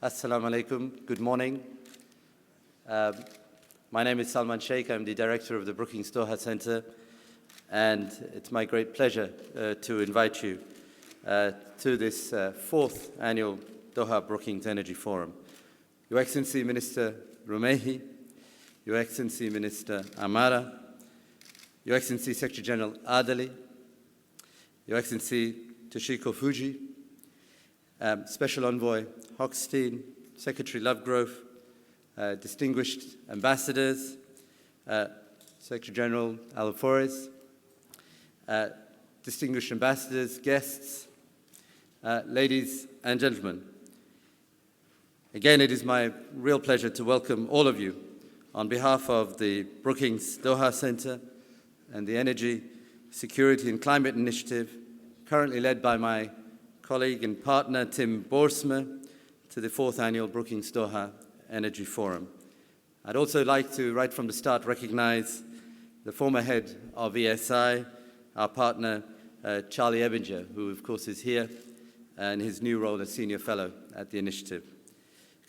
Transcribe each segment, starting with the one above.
Assalamu alaikum. Good morning. My name is Salman Sheikh. I'm the director of the Brookings Doha Center, and it's my great pleasure to invite you to this fourth annual Doha Brookings Energy Forum. Your Excellency Minister Rumehi, Your Excellency Minister Amara, Your Excellency Secretary General Adali, Your Excellency Toshiko Fuji, Special Envoy Hochstein, Secretary Lovegrove, distinguished ambassadors, Secretary General Alfores, distinguished ambassadors, guests, ladies and gentlemen. Again, it is my real pleasure to welcome all of you on behalf of the Brookings Doha Center and the Energy, Security and Climate Initiative, currently led by my colleague and partner Tim Boersma, to the fourth annual Brookings Doha Energy Forum. I'd also like to, right from the start, recognize the former head of ESI, our partner Charlie Ebinger, who of course is here in his new role as Senior Fellow at the initiative.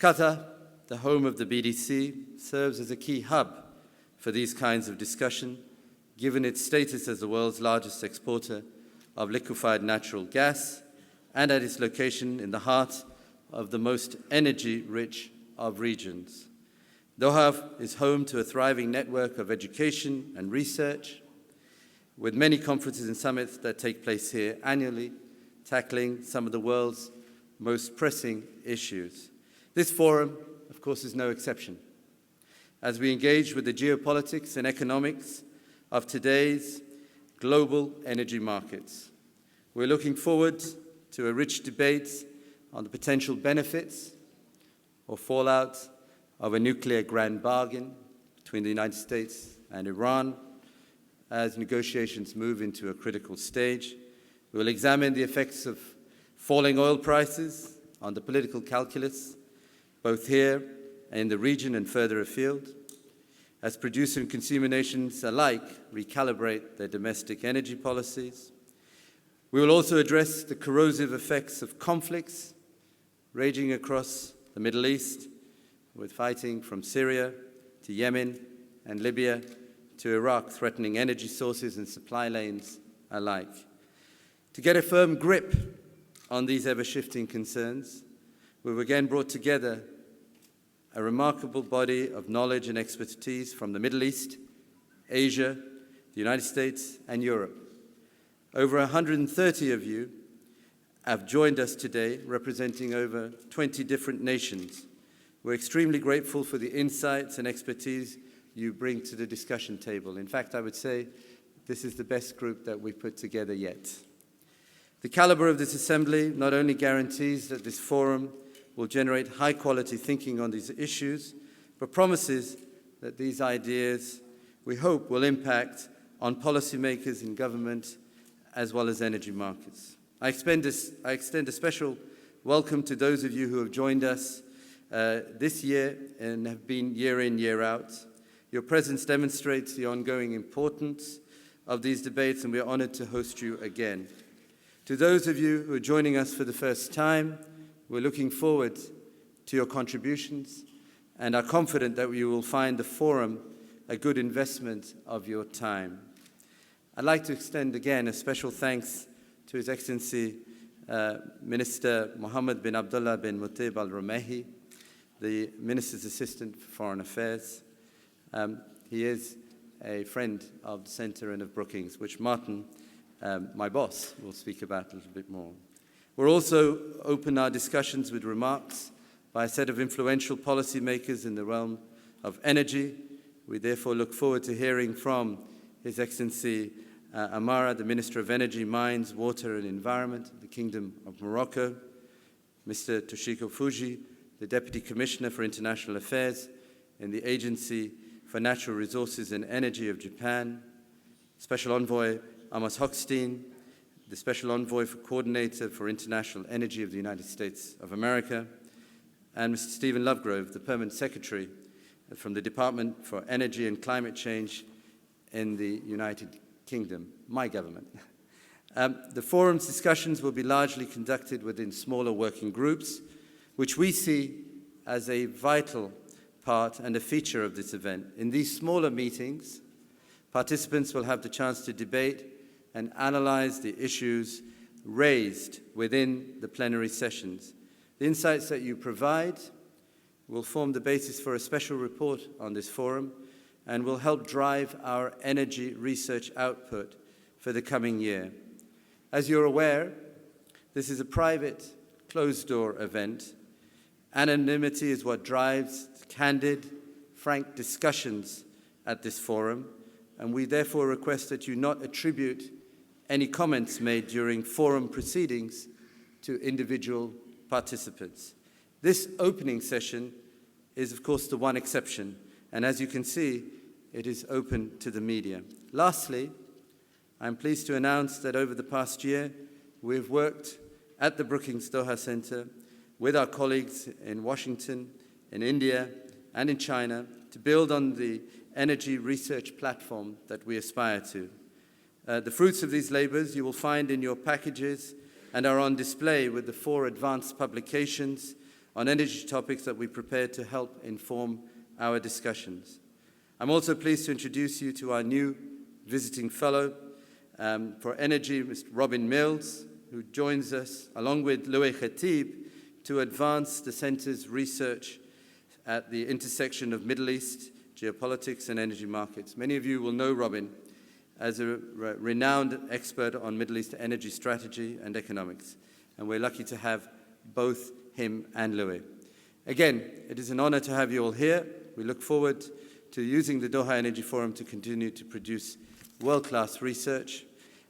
Qatar, the home of the BDC, serves as a key hub for these kinds of discussion, given its status as the world's largest exporter of liquefied natural gas and at its location in the heart of the most energy-rich of regions. Doha is home to a thriving network of education and research, with many conferences and summits that take place here annually, tackling some of the world's most pressing issues. This forum, of course, is no exception. As we engage with the geopolitics and economics of today's global energy markets, we're looking forward to a rich debate on the potential benefits or fallout of a nuclear grand bargain between the United States and Iran as negotiations move into a critical stage. We will examine the effects of falling oil prices on the political calculus, both here and in the region and further afield, as producer and consumer nations alike recalibrate their domestic energy policies. We will also address the corrosive effects of conflicts raging across the Middle East, with fighting from Syria to Yemen and Libya to Iraq threatening energy sources and supply lanes alike. To get a firm grip on these ever-shifting concerns, we've again brought together a remarkable body of knowledge and expertise from the Middle East, Asia, the United States, and Europe. Over 130 of you have joined us today, representing over 20 different nations. We're extremely grateful for the insights and expertise you bring to the discussion table. In fact, I would say this is the best group that we've put together yet. The caliber of this assembly not only guarantees that this forum will generate high-quality thinking on these issues, but promises that these ideas, we hope, will impact on policymakers in government as well as energy markets. I extend a special welcome to those of you who have joined us this year and have been year in, year out. Your presence demonstrates the ongoing importance of these debates, and we are honored to host you again. To those of you who are joining us for the first time, we're looking forward to your contributions and are confident that you will find the forum a good investment of your time. I'd like to extend again a special thanks to His Excellency Minister Mohammed bin Abdullah bin Mutib al-Rumehi, the Minister's Assistant for Foreign Affairs. He is a friend of the Center and of Brookings, which Martin, my boss, will speak about a little bit more. We'll also open our discussions with remarks by a set of influential policymakers in the realm of energy. We therefore look forward to hearing from His Excellency Amara, the Minister of Energy, Mines, Water and Environment, the Kingdom of Morocco, Mr. Toshiko Fuji, the Deputy Commissioner for International Affairs in the Agency for Natural Resources and Energy of Japan, Special Envoy Amos Hochstein, the Special Envoy for Coordinator for International Energy of the United States of America, and Mr. Stephen Lovegrove, the Permanent Secretary from the Department for Energy and Climate Change in the United Kingdom, my government. The forum's discussions will be largely conducted within smaller working groups, which we see as a vital part and a feature of this event. In these smaller meetings, participants will have the chance to debate and analyze the issues raised within the plenary sessions. The insights that you provide will form the basis for a special report on this forum and will help drive our energy research output for the coming year. As you're aware, this is a private, closed-door event. Anonymity is what drives candid, frank discussions at this forum, and we therefore request that you not attribute any comments made during forum proceedings to individual participants. This opening session is, of course, the one exception, and as you can see, it is open to the media. Lastly, I'm pleased to announce that over the past year, we've worked at the Brookings Doha Center with our colleagues in Washington, in India, and in China to build on the energy research platform that we aspire to. The fruits of these labors you will find in your packages and are on display with the 4 advanced publications on energy topics that we prepared to help inform our discussions. I'm also pleased to introduce you to our new visiting fellow for energy, Mr. Robin Mills, who joins us along with Louis Khatib to advance the center's research at the intersection of Middle East, geopolitics, and energy markets. Many of you will know Robin as a renowned expert on Middle East energy strategy and economics, and we're lucky to have both him and Louis. Again, it is an honor to have you all here. We look forward to using the Doha Energy Forum to continue to produce world-class research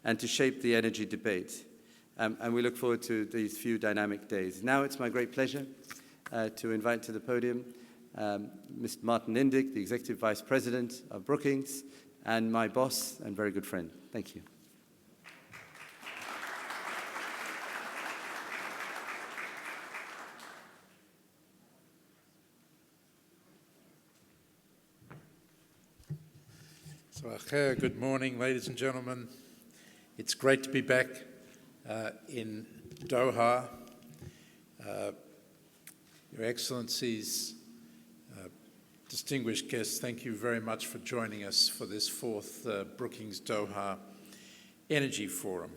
and to shape the energy debate. And we look forward to these few dynamic days. Now it's my great pleasure to invite to the podium Mr. Martin Indyk, the Executive Vice President of Brookings, and my boss and very good friend. Thank you. Good morning, ladies and gentlemen. It's great to be back in Doha. Your Excellencies, distinguished guests, thank you very much for joining us for this 4th Brookings Doha Energy Forum.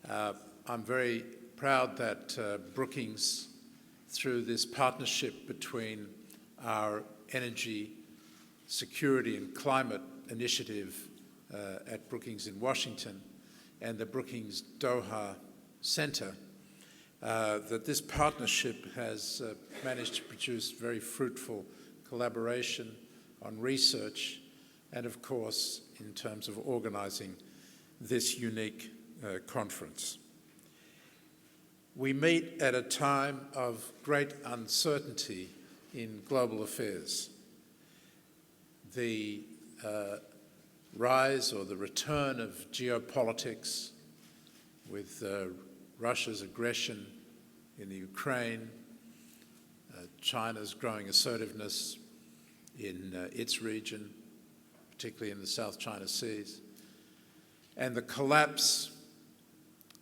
I'm very proud that Brookings, through this partnership between our energy security and climate initiative at Brookings in Washington and the Brookings Doha Center, that this partnership has managed to produce very fruitful collaboration on research and, of course, in terms of organizing this unique conference. We meet at a time of great uncertainty in global affairs. The rise or the return of geopolitics with Russia's aggression in the Ukraine, China's growing assertiveness in its region, particularly in the South China Seas, and the collapse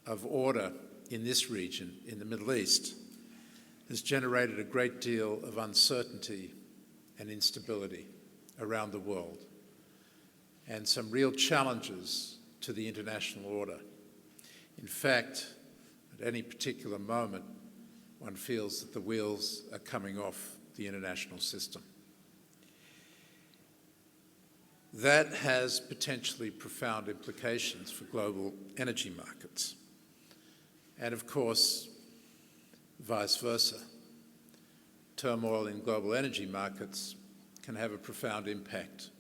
of order in this region, in the Middle East, has generated a great deal of uncertainty and instability around the world, and some real challenges to the international order. In fact, at any particular moment, one feels that the wheels are coming off the international system. That has potentially profound implications for global energy markets. And of course, vice versa. Turmoil in global energy markets can have a profound impact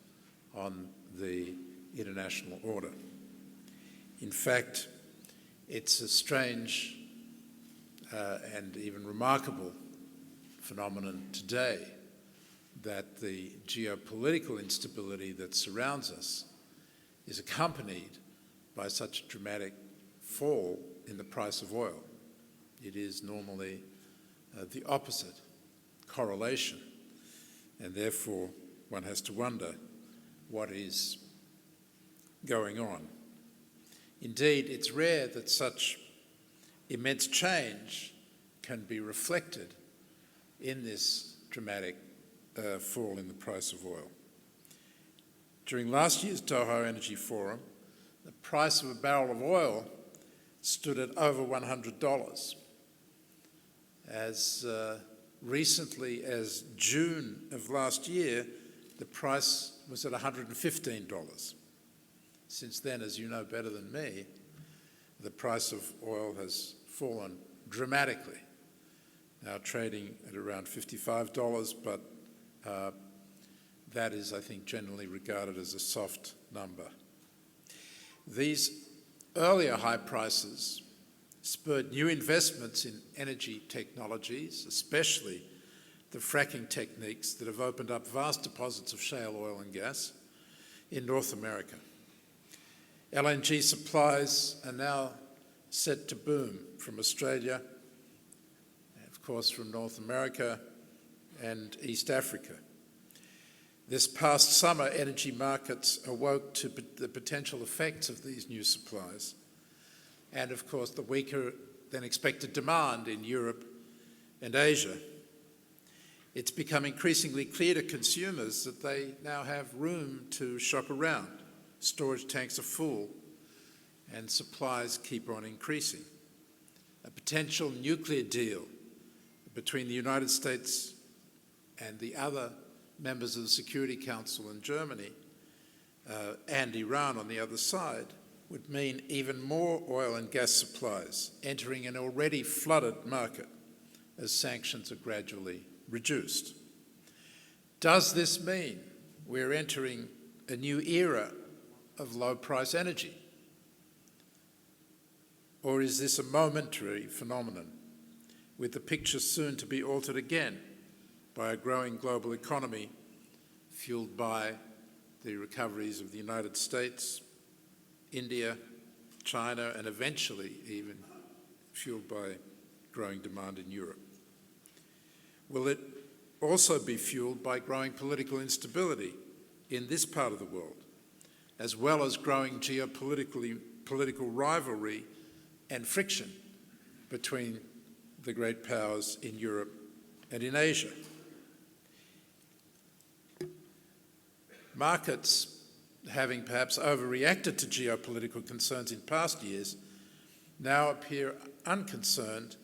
on the international order. In fact, it's a strange and even remarkable phenomenon today that the geopolitical instability that surrounds us is accompanied by such a dramatic fall in the price of oil. It is normally the opposite correlation, and therefore one has to wonder what is going on. Indeed, it's rare that such immense change can be reflected in this dramatic fall in the price of oil. During last year's Doha Energy Forum, the price of a barrel of oil stood at over $100. As recently as June of last year, the price was at $115. Since then, as you know better than me, the price of oil has fallen dramatically, now trading at around $55, but that is, I think, generally regarded as a soft number. These earlier high prices spurred new investments in energy technologies, especially the fracking techniques that have opened up vast deposits of shale oil and gas in North America. LNG supplies are now set to boom from Australia, and of course from North America and East Africa. This past summer, energy markets awoke to the potential effects of these new supplies, and of course the weaker than expected demand in Europe and Asia. It's become increasingly clear to consumers that they now have room to shop around. Storage tanks are full and supplies keep on increasing. A potential nuclear deal between the United States and the other members of the Security Council in Germany and Iran on the other side would mean even more oil and gas supplies entering an already flooded market as sanctions are gradually reduced. Does this mean we're entering a new era of low-price energy? Or is this a momentary phenomenon, with the picture soon to be altered again by a growing global economy fueled by the recoveries of the United States, India, China, and eventually even fueled by growing demand in Europe? Will it also be fueled by growing political instability in this part of the world, as well as growing political rivalry and friction between the great powers in Europe and in Asia? Markets, having perhaps overreacted to geopolitical concerns in past years, now appear unconcerned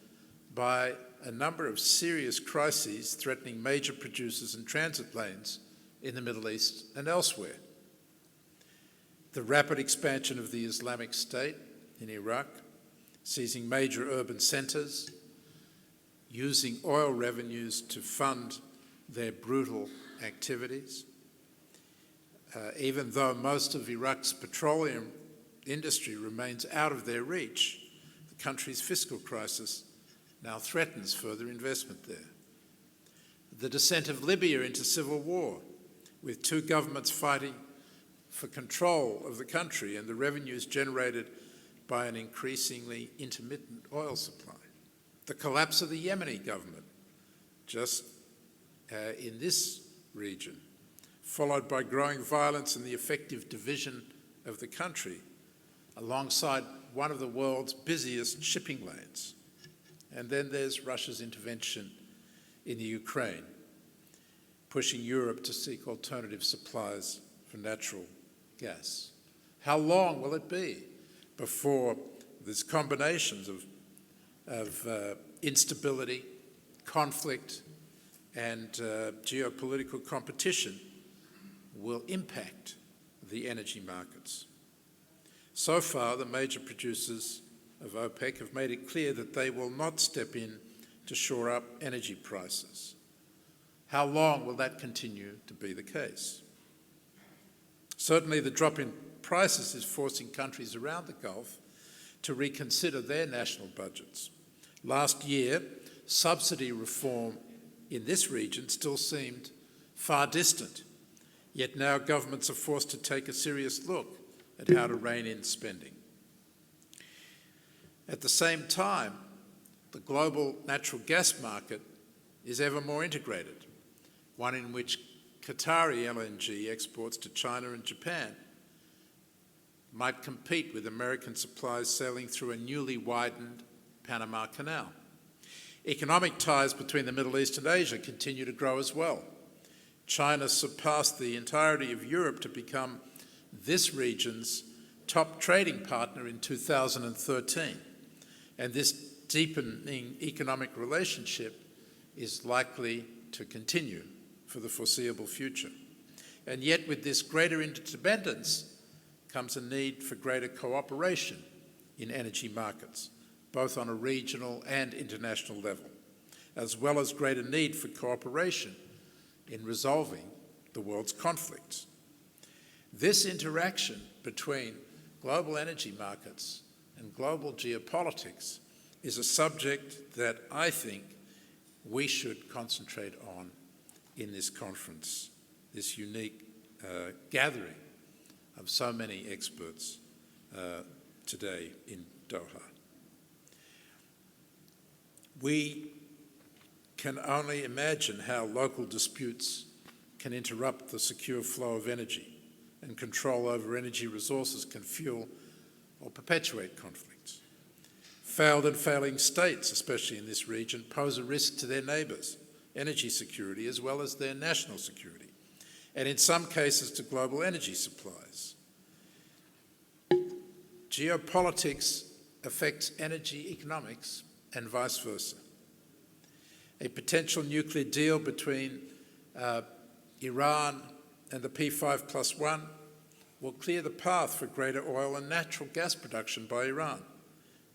by a number of serious crises threatening major producers and transit lanes in the Middle East and elsewhere. The rapid expansion of the Islamic State in Iraq, seizing major urban centers, using oil revenues to fund their brutal activities. Even though most of Iraq's petroleum industry remains out of their reach, the country's fiscal crisis now threatens further investment there. The descent of Libya into civil war, with two governments fighting for control of the country and the revenues generated by an increasingly intermittent oil supply. The collapse of the Yemeni government, just in this region, followed by growing violence and the effective division of the country alongside one of the world's busiest shipping lanes. And then there's Russia's intervention in the Ukraine, pushing Europe to seek alternative supplies for natural gas. How long will it be before these combinations of instability, conflict, and geopolitical competition will impact the energy markets? So far, the major producers of OPEC have made it clear that they will not step in to shore up energy prices. How long will that continue to be the case? Certainly, the drop in prices is forcing countries around the Gulf to reconsider their national budgets. Last year, subsidy reform in this region still seemed far distant, yet now governments are forced to take a serious look at how to rein in spending. At the same time, the global natural gas market is ever more integrated, one in which Qatari LNG exports to China and Japan might compete with American supplies sailing through a newly widened Panama Canal. Economic ties between the Middle East and Asia continue to grow as well. China surpassed the entirety of Europe to become this region's top trading partner in 2013. And this deepening economic relationship is likely to continue for the foreseeable future. And yet with this greater interdependence comes a need for greater cooperation in energy markets, both on a regional and international level, as well as greater need for cooperation in resolving the world's conflicts. This interaction between global energy markets and global geopolitics is a subject that I think we should concentrate on in this conference, this unique gathering of so many experts today in Doha. We can only imagine how local disputes can interrupt the secure flow of energy, and control over energy resources can fuel or perpetuate conflicts. Failed and failing states, especially in this region, pose a risk to their neighbours' energy security as well as their national security, and in some cases to global energy supplies. Geopolitics affects energy economics and vice versa. A potential nuclear deal between Iran and the P5+1 will clear the path for greater oil and natural gas production by Iran,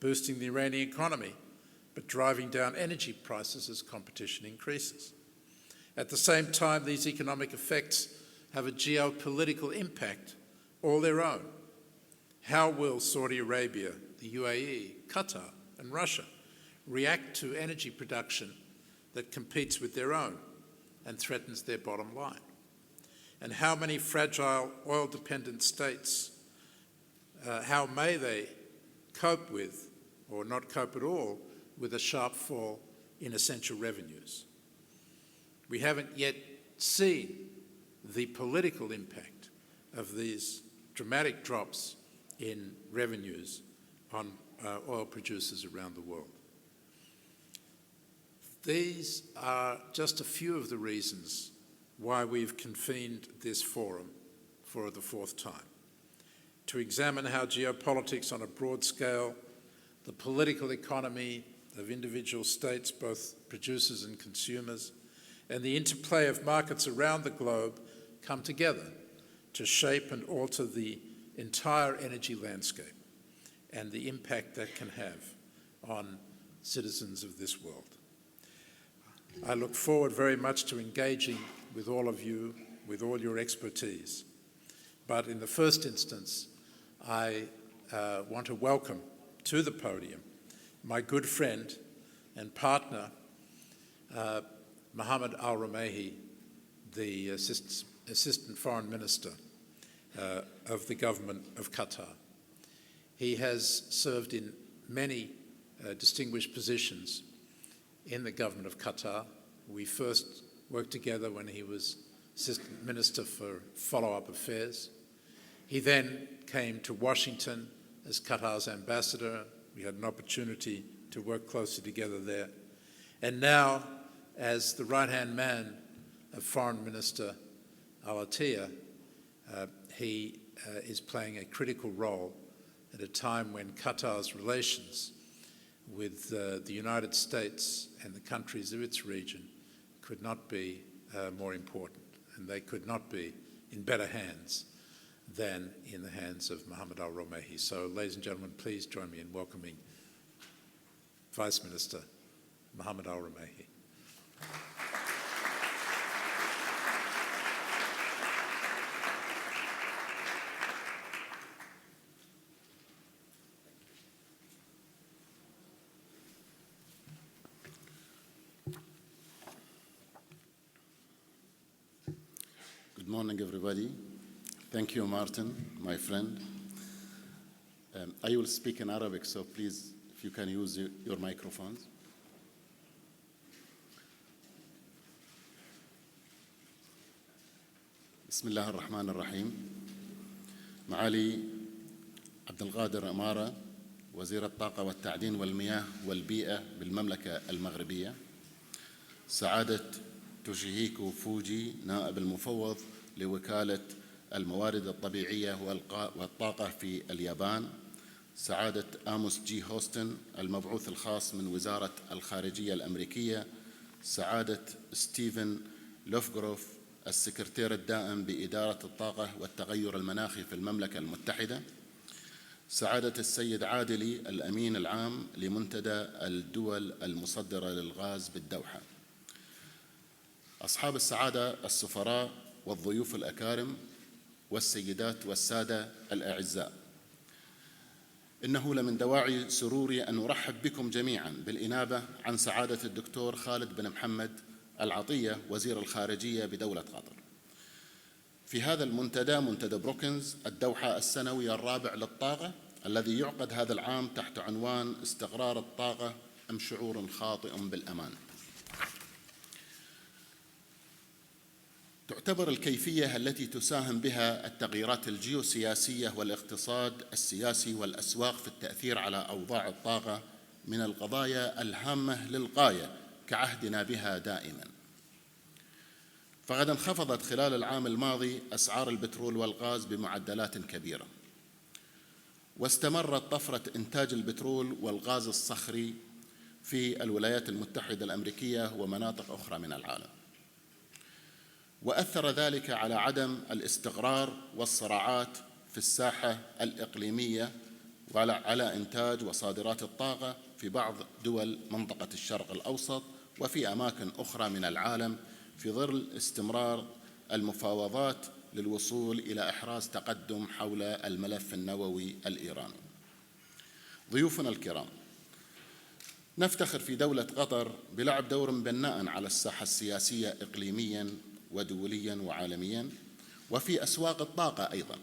boosting the Iranian economy, but driving down energy prices as competition increases. At the same time, these economic effects have a geopolitical impact all their own. How will Saudi Arabia, the UAE, Qatar, and Russia react to energy production that competes with their own and threatens their bottom line? And how many fragile oil-dependent states, how may they cope with, or not cope at all, with a sharp fall in essential revenues? We haven't yet seen the political impact of these dramatic drops in revenues on oil producers around the world. These are just a few of the reasons why we've convened this forum for the fourth time, to examine how geopolitics on a broad scale, the political economy of individual states, both producers and consumers, and the interplay of markets around the globe come together to shape and alter the entire energy landscape and the impact that can have on citizens of this world. I look forward very much to engaging with all of you, with all your expertise. But in the first instance, I want to welcome to the podium my good friend and partner, Mohammed Al-Romehi, the Assistant Foreign Minister of the government of Qatar. He has served in many distinguished positions in the government of Qatar. We first worked together when he was Assistant Minister for Follow-up Affairs. He then came to Washington as Qatar's ambassador. We had an opportunity to work closely together there. And now, as the right-hand man of Foreign Minister Al-Attiyah, he is playing a critical role at a time when Qatar's relations with the United States and the countries of its region could not be more important, and they could not be in better hands than in the hands of Mohammed Al-Romehi. So, ladies and gentlemen, please join me in welcoming Vice Minister Mohammed Al-Romehi. Good morning, everybody. Thank you, Martin, my friend. I will speak in Arabic, so please, if you can use your microphones. بسم الله الرحمن الرحيم. معالي عبد القادر أمارة, وزير الطاقة والتعدين والمياه والبيئة بالمملكة المغربية، سعادة توشيهيكو فوجي نائب المفوض لوكالة الموارد الطبيعية والطاقة في اليابان، سعادة آموس جي هوستن المبعوث الخاص من وزارة الخارجية الأمريكية، سعادة ستيفن لوفغروف السكرتير الدائم بإدارة الطاقة والتغير المناخي في المملكة المتحدة، سعادة السيد عادلي الأمين العام لمنتدى الدول المصدرة للغاز بالدوحة، أصحاب السعادة السفراء والضيوف الأكارم والسيدات والسادة الأعزاء، إنه لمن دواعي سروري أن أرحب بكم جميعاً بالإنابة عن سعادة الدكتور خالد بن محمد العطية وزير الخارجية بدولة قطر في هذا المنتدى، منتدى بروكنز الدوحة السنوي الرابع للطاقة الذي يعقد هذا العام تحت عنوان استقرار الطاقة أم شعور خاطئ بالأمان. تعتبر الكيفية التي تساهم بها التغييرات الجيوسياسية والاقتصاد السياسي والأسواق في التأثير على أوضاع الطاقة من القضايا الهامة للغاية كعهدنا بها دائماً. فقد انخفضت خلال العام الماضي أسعار البترول والغاز بمعدلات كبيرة، واستمرت طفرة إنتاج البترول والغاز الصخري في الولايات المتحدة الأمريكية ومناطق أخرى من العالم، وأثر ذلك على عدم الاستقرار والصراعات في الساحة الإقليمية وعلى إنتاج وصادرات الطاقة في بعض دول منطقة الشرق الأوسط وفي أماكن أخرى من العالم في ظل استمرار المفاوضات للوصول إلى إحراز تقدم حول الملف النووي الإيراني. ضيوفنا الكرام، نفتخر في دولة قطر بلعب دور بناء على الساحة السياسية إقليمياً ودولياً وعالمياً وفي أسواق الطاقة أيضاً،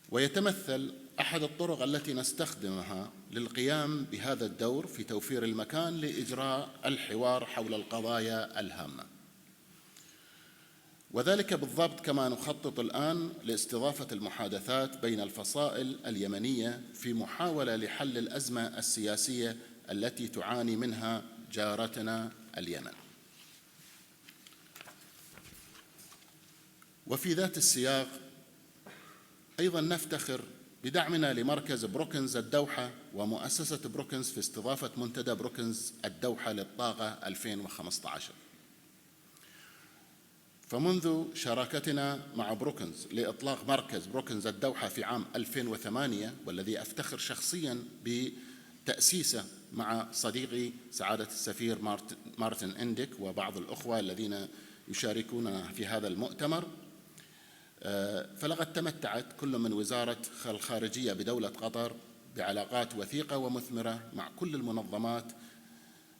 ويتمثل أحد الطرق التي نستخدمها للقيام بهذا الدور في توفير المكان لإجراء الحوار حول القضايا الهامة، وذلك بالضبط كما نخطط الآن لاستضافة المحادثات بين الفصائل اليمنية في محاولة لحل الأزمة السياسية التي تعاني منها جارتنا اليمن. وفي ذات السياق أيضاً نفتخر بدعمنا لمركز بروكنز الدوحة ومؤسسة بروكنز في استضافة منتدى بروكنز الدوحة للطاقة 2015. فمنذ شراكتنا مع بروكنز لإطلاق مركز بروكنز الدوحة في عام 2008 والذي أفتخر شخصياً بتأسيسه مع صديقي سعادة السفير مارتن إنديك وبعض الأخوة الذين يشاركوننا في هذا المؤتمر، فلقد تمتعت كل من وزارة الخارجية بدولة قطر بعلاقات وثيقة ومثمرة مع كل المنظمات،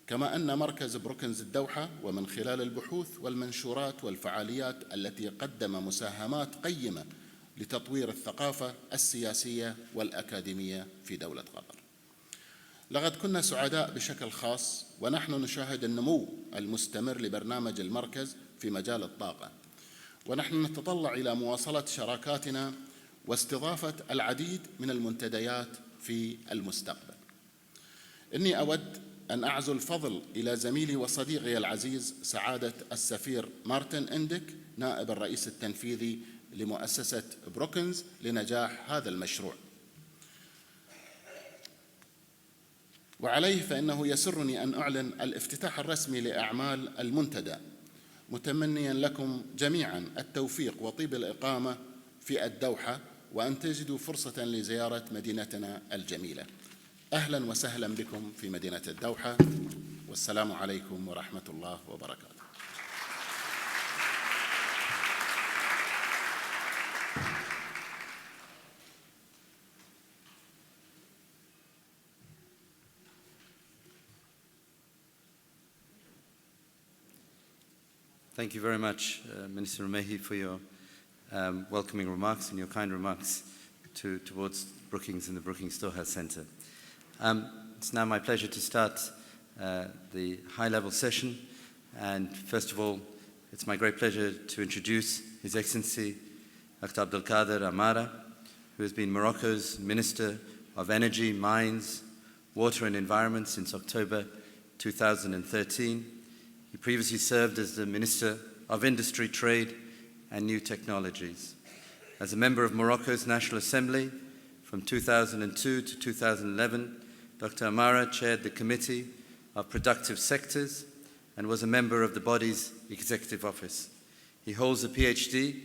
كما أن مركز بروكنز الدوحة ومن خلال البحوث والمنشورات والفعاليات التي قدم مساهمات قيمة لتطوير الثقافة السياسية والأكاديمية في دولة قطر. لقد كنا سعداء بشكل خاص ونحن نشاهد النمو المستمر لبرنامج المركز في مجال الطاقة، ونحن نتطلع إلى مواصلة شراكاتنا واستضافة العديد من المنتديات في المستقبل. إني أود أن أعزو الفضل إلى زميلي وصديقي العزيز سعادة السفير مارتن إنديك نائب الرئيس التنفيذي لمؤسسة بروكنز لنجاح هذا المشروع. وعليه فإنه يسرني أن أعلن الافتتاح الرسمي لأعمال المنتدى، متمنياً لكم جميعاً التوفيق وطيب الإقامة في الدوحة وأن تجدوا فرصة لزيارة مدينتنا الجميلة. أهلاً وسهلاً بكم في مدينة الدوحة، والسلام عليكم ورحمة الله وبركاته. Thank you very much, Minister Rumehi, for your welcoming remarks and your kind remarks towards Brookings and the Brookings Doha Centre. It's now my pleasure to start the high-level session. And first of all, it's my great pleasure to introduce His Excellency Dr. Abdelkader Amara, who has been Morocco's Minister of Energy, Mines, Water and Environment since October 2013. He previously served as the Minister of Industry, Trade and New Technologies. As a member of Morocco's National Assembly from 2002 to 2011, Dr. Amara chaired the Committee of Productive Sectors and was a member of the body's Executive Office. He holds a PhD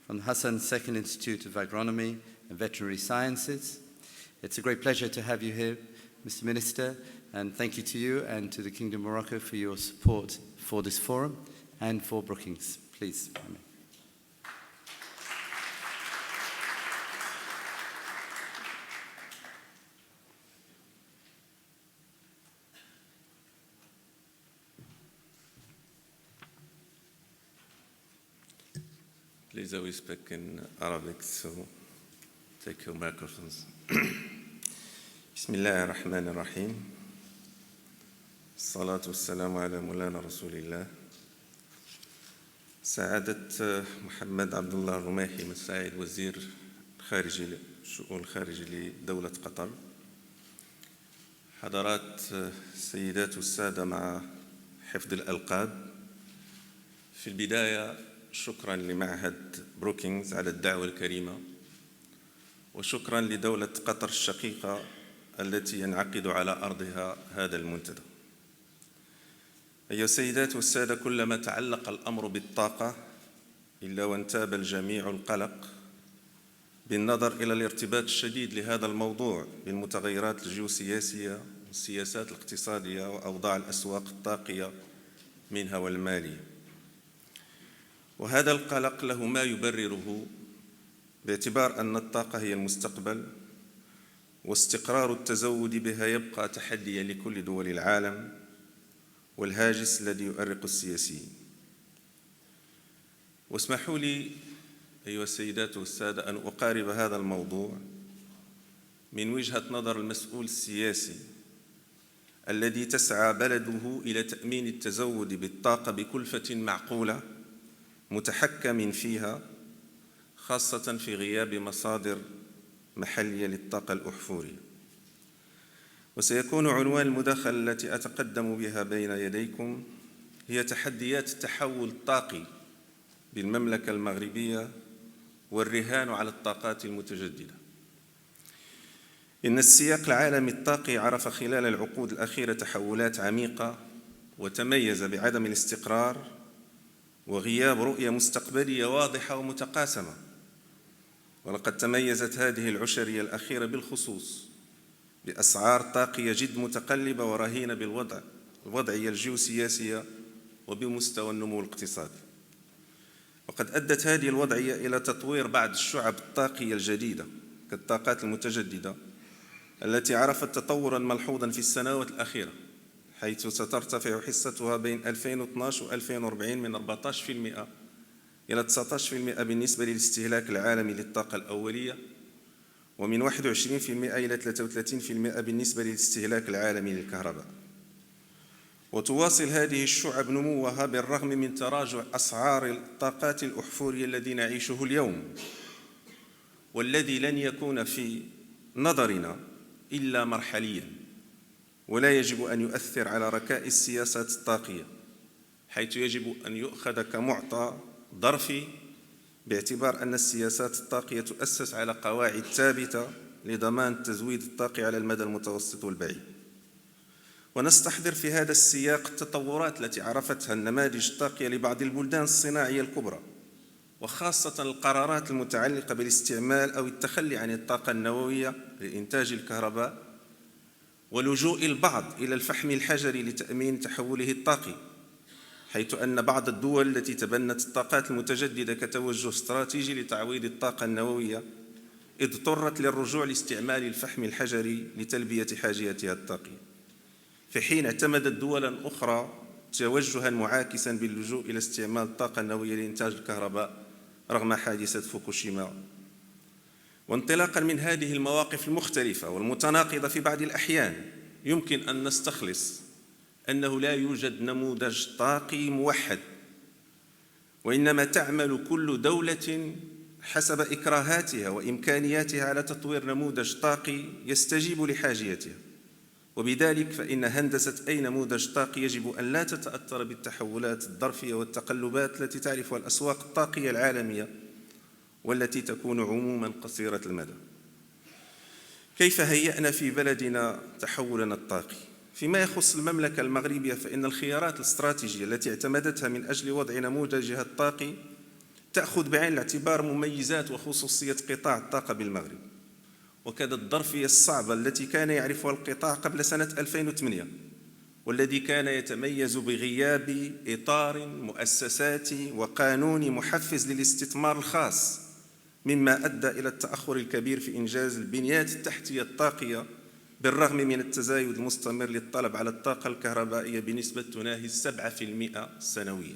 from the Hassan II Institute of Agronomy and Veterinary Sciences. It's a great pleasure to have you here, Mr. Minister, and thank you to you and to the Kingdom of Morocco for your support for this forum and for Brookings. Please. Please, I will speak in Arabic, so take your microphones. بسم الله الرحمن الرحيم. الصلاة والسلام على مولانا رسول الله. سعادة محمد عبد الله الرماحي مساعد وزير خارجي الشؤون الخارجية لدولة قطر. حضرات السيدات والسادة مع حفظ الألقاب. في البداية شكراً لمعهد بروكينز على الدعوة الكريمة، وشكراً لدولة قطر الشقيقة التي ينعقد على أرضها هذا المنتدى. أيها السيدات والسادة، كلما تعلق الأمر بالطاقة إلا وانتاب الجميع القلق بالنظر إلى الارتباط الشديد لهذا الموضوع بالمتغيرات الجيوسياسية والسياسات الاقتصادية وأوضاع الأسواق الطاقية منها والمالية. وهذا القلق له ما يبرره باعتبار أن الطاقة هي المستقبل، واستقرار التزود بها يبقى تحديا لكل دول العالم والهاجس الذي يؤرق السياسيين. واسمحوا لي أيها السيدات والسادة أن أقارب هذا الموضوع من وجهة نظر المسؤول السياسي الذي تسعى بلده إلى تأمين التزود بالطاقة بكلفة معقولة متحكم فيها، خاصة في غياب مصادر محلية للطاقة الأحفورية. وسيكون عنوان المداخلة التي أتقدم بها بين يديكم هي تحديات التحول الطاقي بالمملكة المغربية والرهان على الطاقات المتجددة. إن السياق العالمي الطاقي عرف خلال العقود الأخيرة تحولات عميقة، وتميز بعدم الاستقرار وغياب رؤية مستقبلية واضحة ومتقاسمة. ولقد تميزت هذه العشرية الأخيرة بالخصوص بأسعار طاقية جد متقلبة ورهينة بالوضعية الجيوسياسية وبمستوى النمو الاقتصادي. وقد أدت هذه الوضعية إلى تطوير بعض الشعب الطاقية الجديدة كالطاقات المتجددة التي عرفت تطوراً ملحوظاً في السنوات الأخيرة، حيث سترتفع حصتها بين 2012 و 2040 من 14% إلى 19% بالنسبة للاستهلاك العالمي للطاقة الأولية، ومن 21% إلى 33% بالنسبة للاستهلاك العالمي للكهرباء. وتواصل هذه الشعب نموها بالرغم من تراجع أسعار الطاقات الأحفورية الذي نعيشه اليوم، والذي لن يكون في نظرنا إلا مرحلياً، ولا يجب أن يؤثر على ركائز السياسات الطاقية، حيث يجب أن يؤخذ كمعطى ظرفي باعتبار أن السياسات الطاقية تؤسس على قواعد ثابتة لضمان التزويد الطاقي على المدى المتوسط والبعيد. ونستحضر في هذا السياق التطورات التي عرفتها النماذج الطاقية لبعض البلدان الصناعية الكبرى، وخاصة القرارات المتعلقة بالاستعمال أو التخلي عن الطاقة النووية لإنتاج الكهرباء، ولجوء البعض إلى الفحم الحجري لتأمين تحوله الطاقي، حيث أن بعض الدول التي تبنت الطاقات المتجددة كتوجه استراتيجي لتعويض الطاقة النووية اضطرت للرجوع لاستعمال الفحم الحجري لتلبية حاجياتها الطاقية، في حين اعتمدت دولا أخرى توجها معاكسا باللجوء إلى استعمال الطاقة النووية لإنتاج الكهرباء رغم حادثة فوكوشيما. وانطلاقا من هذه المواقف المختلفة والمتناقضة في بعض الأحيان، يمكن أن نستخلص أنه لا يوجد نموذج طاقي موحد، وإنما تعمل كل دولة حسب إكراهاتها وإمكانياتها على تطوير نموذج طاقي يستجيب لحاجيتها، وبذلك فإن هندسة أي نموذج طاقي يجب أن لا تتأثر بالتحولات الظرفية والتقلبات التي تعرفها الأسواق الطاقية العالمية والتي تكون عموما قصيرة المدى. كيف هيأنا في بلدنا تحولنا الطاقي؟ فيما يخص المملكة المغربية فإن الخيارات الاستراتيجية التي اعتمدتها من أجل وضع نموذجها الطاقي تأخذ بعين الاعتبار مميزات وخصوصية قطاع الطاقة بالمغرب، وكذا الظرفية الصعبة التي كان يعرفها القطاع قبل سنة 2008 والذي كان يتميز بغياب إطار مؤسساتي وقانوني محفز للاستثمار الخاص، مما أدى إلى التأخر الكبير في إنجاز البنيات التحتية الطاقية بالرغم من التزايد المستمر للطلب على الطاقة الكهربائية بنسبة تناهز 7% سنوياً.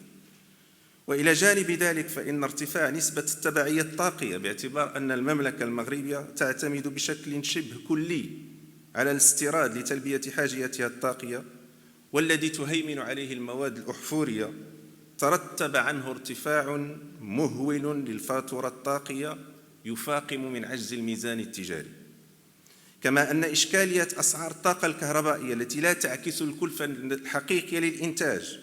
وإلى جانب ذلك فإن ارتفاع نسبة التبعية الطاقية باعتبار أن المملكة المغربية تعتمد بشكل شبه كلي على الاستيراد لتلبية حاجياتها الطاقية والذي تهيمن عليه المواد الأحفورية ترتب عنه ارتفاع مهول للفاتورة الطاقية يفاقم من عجز الميزان التجاري، كما أن إشكالية أسعار الطاقة الكهربائية التي لا تعكس الكلفة الحقيقية للإنتاج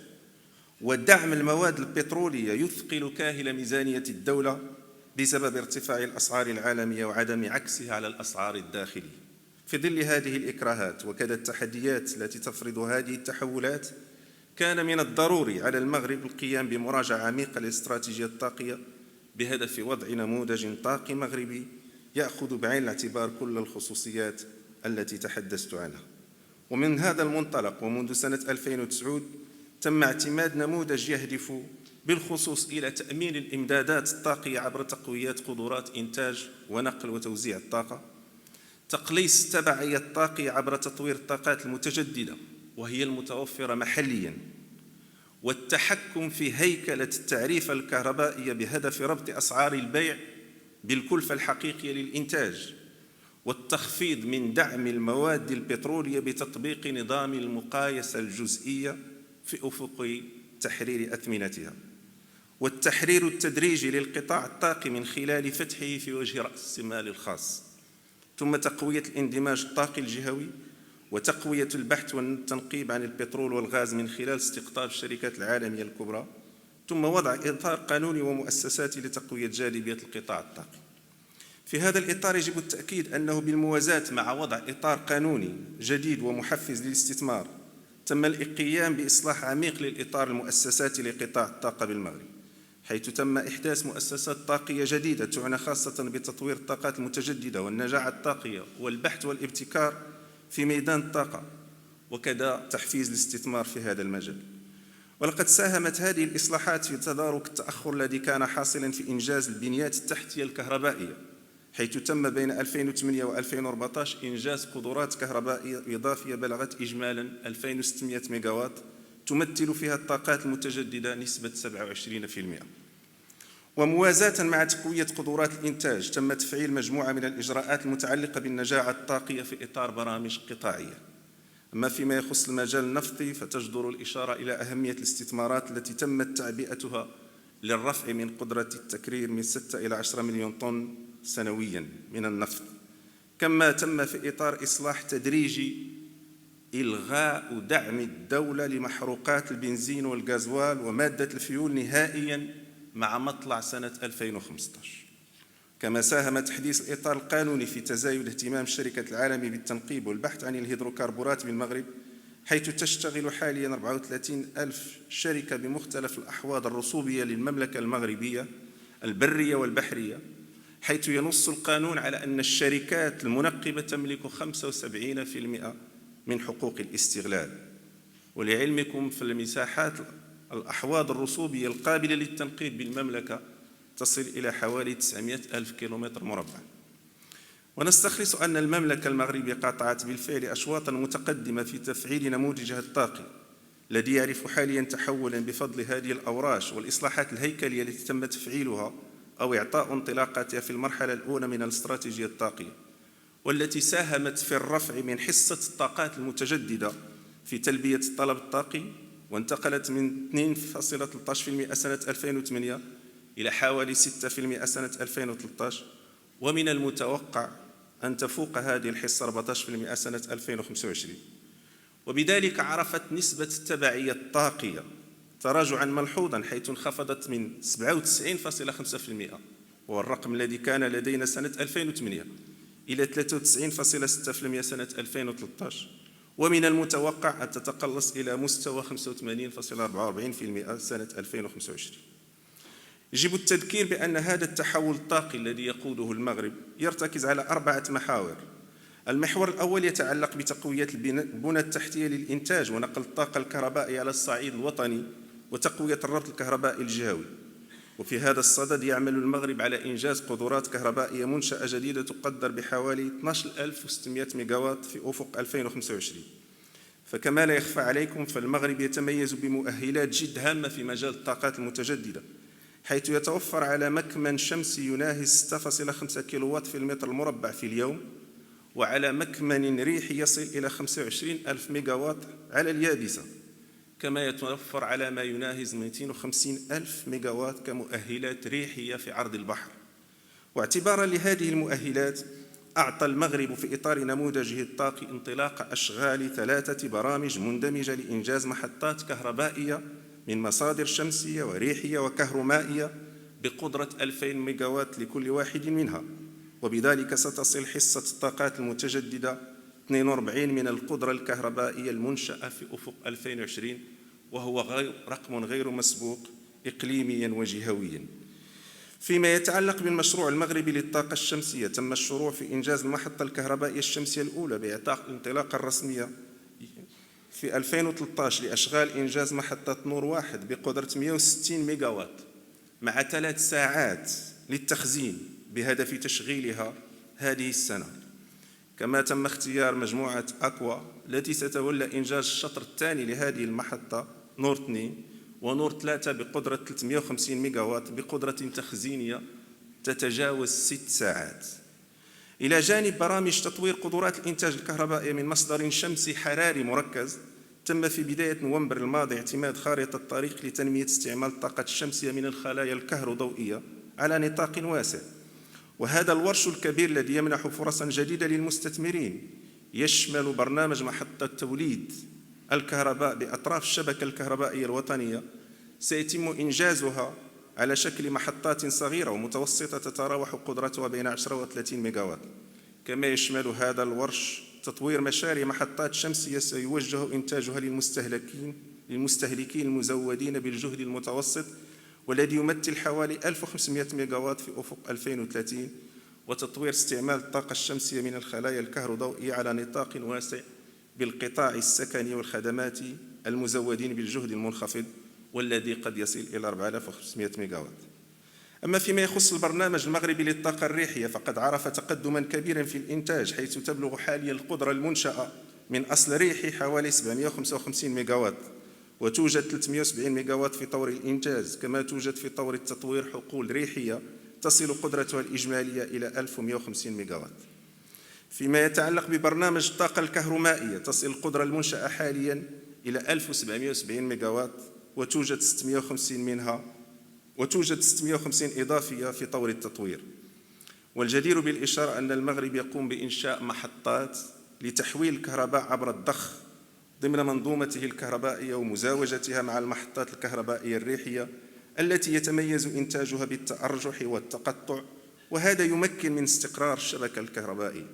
ودعم المواد البترولية يثقل كاهل ميزانية الدولة بسبب ارتفاع الأسعار العالمية وعدم عكسها على الأسعار الداخلية. في ظل هذه الإكراهات وكذا التحديات التي تفرض هذه التحولات، كان من الضروري على المغرب القيام بمراجعة عميقة للاستراتيجية الطاقية بهدف وضع نموذج طاقي مغربي يأخذ بعين الاعتبار كل الخصوصيات التي تحدثت عنها. ومن هذا المنطلق ومنذ سنة 2009 تم اعتماد نموذج يهدف بالخصوص إلى تأمين الإمدادات الطاقية عبر تقوية قدرات إنتاج ونقل وتوزيع الطاقة، تقليص التبعية الطاقية عبر تطوير الطاقات المتجددة وهي المتوفرة محلياً، والتحكم في هيكلة التعريفة الكهربائية بهدف ربط أسعار البيع بالكلفة الحقيقية للإنتاج، والتخفيض من دعم المواد البترولية بتطبيق نظام المقايسة الجزئية في أفق تحرير أثمنتها، والتحرير التدريجي للقطاع الطاقي من خلال فتحه في وجه رأس المال الخاص، ثم تقوية الاندماج الطاقي الجهوي وتقوية البحث والتنقيب عن البترول والغاز من خلال استقطاب الشركات العالمية الكبرى، ثم وضع إطار قانوني ومؤسساتي لتقوية جاذبية القطاع الطاقي. في هذا الإطار يجب التأكيد أنه بالموازاة مع وضع إطار قانوني جديد ومحفز للاستثمار تم القيام بإصلاح عميق للإطار المؤسساتي لقطاع الطاقة بالمغرب، حيث تم إحداث مؤسسات طاقية جديدة تعنى خاصة بتطوير الطاقات المتجددة والنجاعة الطاقية والبحث والابتكار في ميدان الطاقة، وكذا تحفيز الاستثمار في هذا المجال. ولقد ساهمت هذه الإصلاحات في تدارك التأخر الذي كان حاصلا في إنجاز البنيات التحتية الكهربائية، حيث تم بين 2008 و2014 إنجاز قدرات كهربائية إضافية بلغت إجمالا 2600 ميجاوات تمثل فيها الطاقات المتجددة نسبة 27%. وموازاة مع تقوية قدرات الإنتاج تم تفعيل مجموعة من الإجراءات المتعلقة بالنجاعة الطاقية في إطار برامج قطاعية. أما فيما يخص المجال النفطي فتجدر الإشارة إلى أهمية الاستثمارات التي تمت تعبئتها للرفع من قدرة التكرير من 6 إلى 10 مليون طن سنوياً من النفط، كما تم في إطار إصلاح تدريجي إلغاء دعم الدولة لمحروقات البنزين والغازوال ومادة الفيول نهائياً مع مطلع سنة 2015. كما ساهم تحديث الإطار القانوني في تزايد اهتمام الشركة العالمية بالتنقيب والبحث عن الهيدروكربورات بالمغرب، حيث تشتغل حالياً 34,000 شركة بمختلف الأحواض الرسوبية للمملكة المغربية البرية والبحرية، حيث ينص القانون على أن الشركات المنقبة تملك 75% من حقوق الاستغلال. ولعلمكم في المساحات الأحواض الرسوبية القابلة للتنقيب بالمملكة تصل إلى حوالي 900,000 كيلومتر مربع. ونستخلص أن المملكة المغربية قاطعت بالفعل أشواطا متقدمة في تفعيل نموذجها الطاقي الذي يعرف حاليا تحولا بفضل هذه الأوراش والإصلاحات الهيكلية التي تم تفعيلها أو إعطاء انطلاقاتها في المرحلة الأولى من الاستراتيجية الطاقية، والتي ساهمت في الرفع من حصة الطاقات المتجددة في تلبية الطلب الطاقي، وانتقلت من 2.13% سنة 2008 إلى حوالي 6% سنة 2013، ومن المتوقع أن تفوق هذه الحصة 14% سنة 2025. وبذلك عرفت نسبة التبعية الطاقية تراجعا ملحوظا، حيث انخفضت من 97.5%، وهو الرقم الذي كان لدينا سنة 2008، إلى 93.6% سنة 2013، ومن المتوقع أن تتقلص إلى مستوى 85.44% سنة 2025. يجب التذكير بأن هذا التحول الطاقي الذي يقوده المغرب يرتكز على 4 محاور. المحور الأول يتعلق بتقوية البنى التحتية للإنتاج ونقل الطاقة الكهربائية على الصعيد الوطني وتقوية الربط الكهربائي الجهوي. وفي هذا الصدد يعمل المغرب على إنجاز قدرات كهربائية منشأة جديدة تقدر بحوالي 12600 ميجاوات في أفق 2025. فكما لا يخفى عليكم، فالمغرب يتميز بمؤهلات جد هامة في مجال الطاقات المتجددة، حيث يتوفر على مكمن شمسي يناهز 6.5 كيلووات في المتر المربع في اليوم، وعلى مكمن ريحي يصل إلى 25,000 ميجاوات على اليابسة، كما يتوفر على ما يناهز 250,000 ميجاوات كمؤهلات ريحية في عرض البحر. واعتبارا لهذه المؤهلات، أعطى المغرب في إطار نموذجه الطاقي انطلاق أشغال 3 برامج مندمجة لإنجاز محطات كهربائية من مصادر شمسية وريحية وكهرومائية بقدرة 2000 ميجاوات لكل واحد منها، وبذلك ستصل حصة الطاقات المتجددة 42 من القدرة الكهربائية المنشأة في أفق 2020، وهو رقم غير مسبوق إقليميا وجهويا. فيما يتعلق بالمشروع المغربي للطاقة الشمسية، تم الشروع في إنجاز المحطة الكهربائية الشمسية الأولى بإعطاء الانطلاقة الرسمية في 2013 لأشغال إنجاز محطة نور 1 بقدرة 160 ميجاوات مع 3 ساعات للتخزين بهدف تشغيلها هذه السنة. كما تم اختيار مجموعة أكوا التي ستولى إنجاز الشطر الثاني لهذه المحطة نور 2 ونور 3 بقدرة 350 ميجاوات بقدرة تخزينية تتجاوز 6 ساعات. إلى جانب برامج تطوير قدرات الإنتاج الكهربائي من مصدر شمسي حراري مركز، تم في بداية نوفمبر الماضي اعتماد خارطة طريق لتنمية استعمال الطاقة الشمسية من الخلايا الكهروضوئية على نطاق واسع. وهذا الورش الكبير الذي يمنح فرصا جديدة للمستثمرين يشمل برنامج محطة توليد الكهرباء بأطراف الشبكة الكهربائية الوطنية، سيتم إنجازها على شكل محطات صغيرة ومتوسطة تتراوح قدرتها بين 10 و 30 ميجاوات. كما يشمل هذا الورش تطوير مشاريع محطات شمسية سيوجه إنتاجها للمستهلكين المزودين بالجهد المتوسط، والذي يمثل حوالي 1500 ميجاوات في أفق 2030، وتطوير استعمال الطاقة الشمسية من الخلايا الكهروضوئية على نطاق واسع بالقطاع السكني والخدمات المزودين بالجهد المنخفض، والذي قد يصل إلى 4500 ميجاوات. أما فيما يخص البرنامج المغربي للطاقة الريحية، فقد عرف تقدما كبيرا في الإنتاج، حيث تبلغ حاليا القدرة المنشأة من أصل ريحي حوالي 755 ميجاوات، وتوجد 370 ميجاوات في طور الإنجاز. كما توجد في طور التطوير حقول ريحية تصل قدرتها الإجمالية إلى 1150 ميجاوات. فيما يتعلق ببرنامج الطاقة الكهرومائية، تصل القدرة المنشأة حاليا إلى 1770 ميجاوات، وتوجد 650 إضافية في طور التطوير. والجدير بالإشارة أن المغرب يقوم بإنشاء محطات لتحويل الكهرباء عبر الضخ ضمن منظومته الكهربائية ومزاوجتها مع المحطات الكهربائية الريحية التي يتميز إنتاجها بالتأرجح والتقطع، وهذا يمكن من استقرار الشبكة الكهربائية.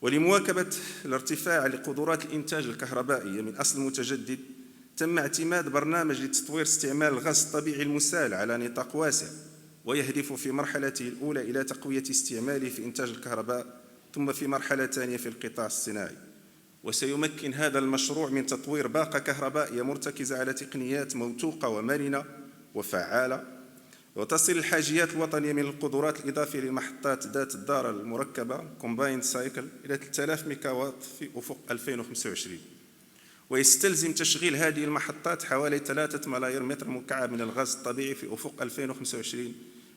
ولمواكبة الارتفاع لقدرات الإنتاج الكهربائية من أصل متجدد، تم اعتماد برنامج لتطوير استعمال الغاز الطبيعي المسال على نطاق واسع، ويهدف في مرحلته الأولى إلى تقوية استعماله في إنتاج الكهرباء، ثم في مرحلة ثانية في القطاع الصناعي. وسيمكن هذا المشروع من تطوير باقة كهربائية مرتكزة على تقنيات موثوقة ومرنة وفعالة، وتصل الحاجيات الوطنية من القدرات الإضافية للمحطات ذات الدارة المركبة convened cycle إلى 3000 ميجاوات في أفق 2025. ويستلزم تشغيل هذه المحطات حوالي 3 ملايير متر مكعب من الغاز الطبيعي في أفق 2025،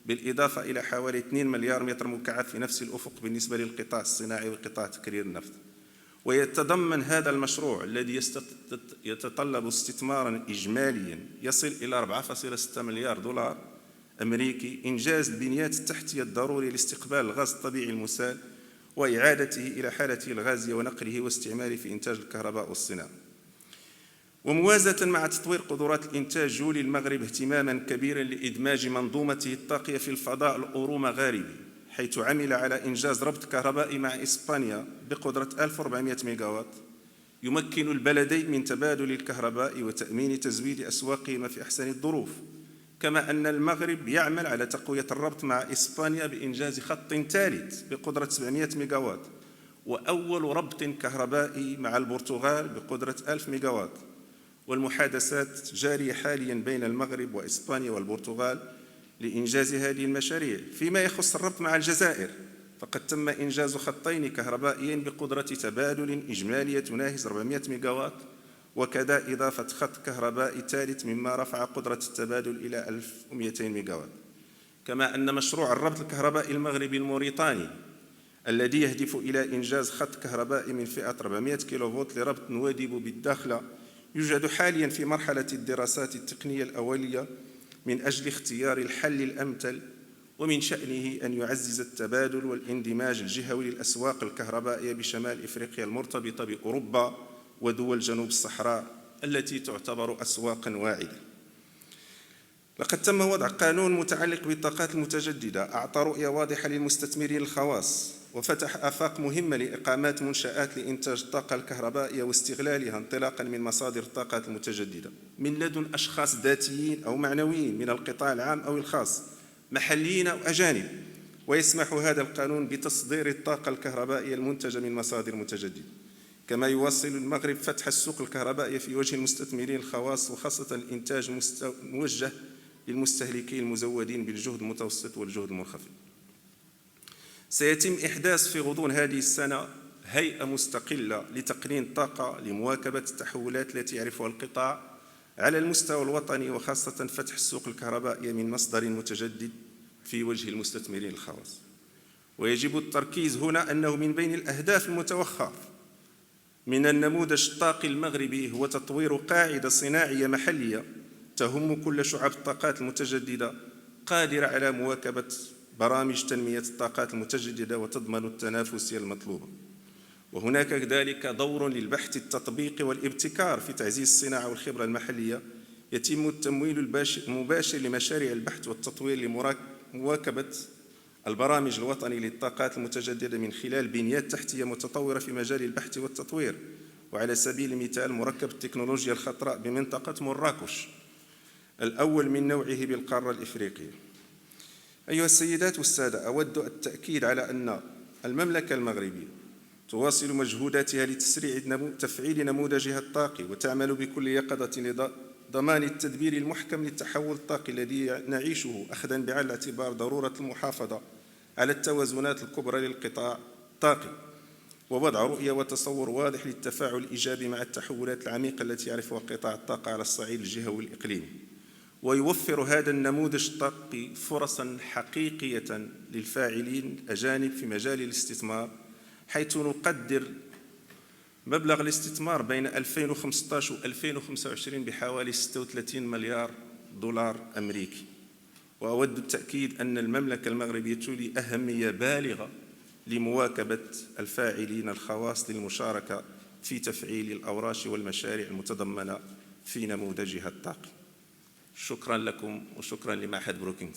بالإضافة إلى حوالي 2 مليار متر مكعب في نفس الأفق بالنسبة للقطاع الصناعي وقطاع تكرير النفط. ويتضمن هذا المشروع الذي يتطلب استثماراً إجمالياً يصل إلى 4.6 مليار دولار أمريكي إنجاز البنيات التحتية الضروري لاستقبال الغاز الطبيعي المسال وإعادته إلى حالته الغازية ونقله واستعماله في إنتاج الكهرباء والصناعة. وموازاة مع تطوير قدرات الإنتاج جولي المغرب اهتماما كبيرا لإدماج منظومته الطاقية في الفضاء الأورو مغاربي، حيث عمل على إنجاز ربط كهربائي مع إسبانيا بقدرة 1400 ميجاوات يمكن البلدين من تبادل الكهرباء وتأمين تزويد أسواقهما في أحسن الظروف. كما أن المغرب يعمل على تقوية الربط مع إسبانيا بإنجاز خط ثالث بقدرة 700 ميجاوات، وأول ربط كهربائي مع البرتغال بقدرة 1000 ميجاوات. والمحادثات جارية حاليا بين المغرب وإسبانيا والبرتغال لإنجاز هذه المشاريع. فيما يخص الربط مع الجزائر فقد تم إنجاز خطين كهربائيين بقدرة تبادل إجمالية تناهز 400 ميجاوات، وكذا إضافة خط كهربائي ثالث مما رفع قدرة التبادل إلى 1200 ميجاوات. كما أن مشروع الربط الكهربائي المغربي الموريتاني الذي يهدف إلى إنجاز خط كهربائي من فئة 400 كيلوفولت لربط نواديب بالداخلة يوجد حاليا في مرحلة الدراسات التقنية الأولية من أجل اختيار الحل الأمثل، ومن شأنه أن يعزز التبادل والاندماج الجهوي للأسواق الكهربائية بشمال إفريقيا المرتبطة بأوروبا ودول جنوب الصحراء التي تعتبر أسواقا واعدة. لقد تم وضع قانون متعلق بالطاقات المتجددة أعطى رؤية واضحة للمستثمرين الخواص، وفتح آفاق مهمة لإقامات منشآت لإنتاج الطاقة الكهربائية واستغلالها انطلاقا من مصادر الطاقات المتجددة من لدن أشخاص ذاتيين أو معنويين من القطاع العام أو الخاص، محليين أو أجانب. ويسمح هذا القانون بتصدير الطاقة الكهربائية المنتجة من مصادر متجددة. كما يواصل المغرب فتح السوق الكهربائية في وجه المستثمرين الخواص، وخاصة الإنتاج موجه للمستهلكين المزودين بالجهد المتوسط والجهد المنخفض. سيتم إحداث في غضون هذه السنة هيئة مستقلة لتقنين الطاقة لمواكبة التحولات التي يعرفها القطاع على المستوى الوطني، وخاصة فتح السوق الكهربائية من مصدر متجدد في وجه المستثمرين الخواص. ويجب التركيز هنا أنه من بين الأهداف المتوخاة من النموذج الطاقي المغربي هو تطوير قاعدة صناعية محلية تهم كل شعب الطاقات المتجددة، قادرة على مواكبة برامج تنمية الطاقات المتجددة وتضمن التنافسية المطلوبة. وهناك كذلك دور للبحث التطبيقي والابتكار في تعزيز الصناعة والخبرة المحلية. يتم التمويل المباشر لمشاريع البحث والتطوير لمواكبة البرامج الوطني للطاقات المتجددة من خلال بنيات تحتية متطورة في مجال البحث والتطوير. وعلى سبيل المثال مركب التكنولوجيا الخضراء بمنطقة مراكش الأول من نوعه بالقارة الإفريقية. أيها السيدات والسادة، أود التأكيد على أن المملكة المغربية تواصل مجهوداتها لتسريع تفعيل نموذجها الطاقي، وتعمل بكل يقظة لضمان التدبير المحكم للتحول الطاقي الذي نعيشه، أخذا بعين الاعتبار ضرورة المحافظة على التوازنات الكبرى للقطاع الطاقي، ووضع رؤية وتصور واضح للتفاعل الإيجابي مع التحولات العميقة التي يعرفها قطاع الطاقة على الصعيد الجهوي والإقليمي. ويوفر هذا النموذج الطاقي فرصا حقيقية للفاعلين الأجانب في مجال الاستثمار، حيث نقدر مبلغ الاستثمار بين 2015 و 2025 بحوالي 36 مليار دولار أمريكي. وأود التأكيد أن المملكة المغربية تولي أهمية بالغة لمواكبة الفاعلين الخواص للمشاركة في تفعيل الأوراش والمشاريع المتضمنة في نموذجها الطاقي. شكرا لكم وشكرا لمعهد بروكينز.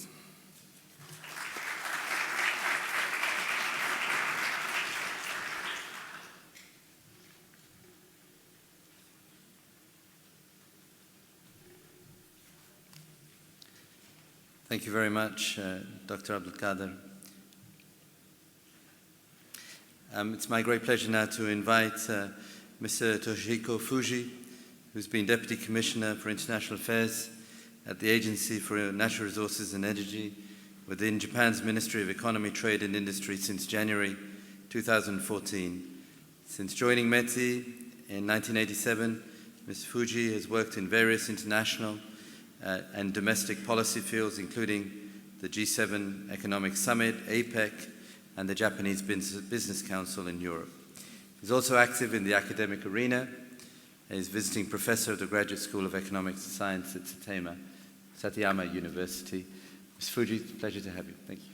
Thank you very much, Dr. Abdelkader. It's my great pleasure now to invite Mr. Toshihiko Fuji, who's been Deputy Commissioner for International Affairs at the Agency for Natural Resources and Energy within Japan's Ministry of Economy, Trade and Industry since January 2014. Since joining METI in 1987, Ms. Fuji has worked in various international and domestic policy fields, including the G7 Economic Summit, APEC, and the Japanese Business Council in Europe. He's also active in the academic arena. He's visiting professor of the Graduate School of Economics and Science at Satayama University, Mr. Fuji, it's a pleasure to have you. Thank you.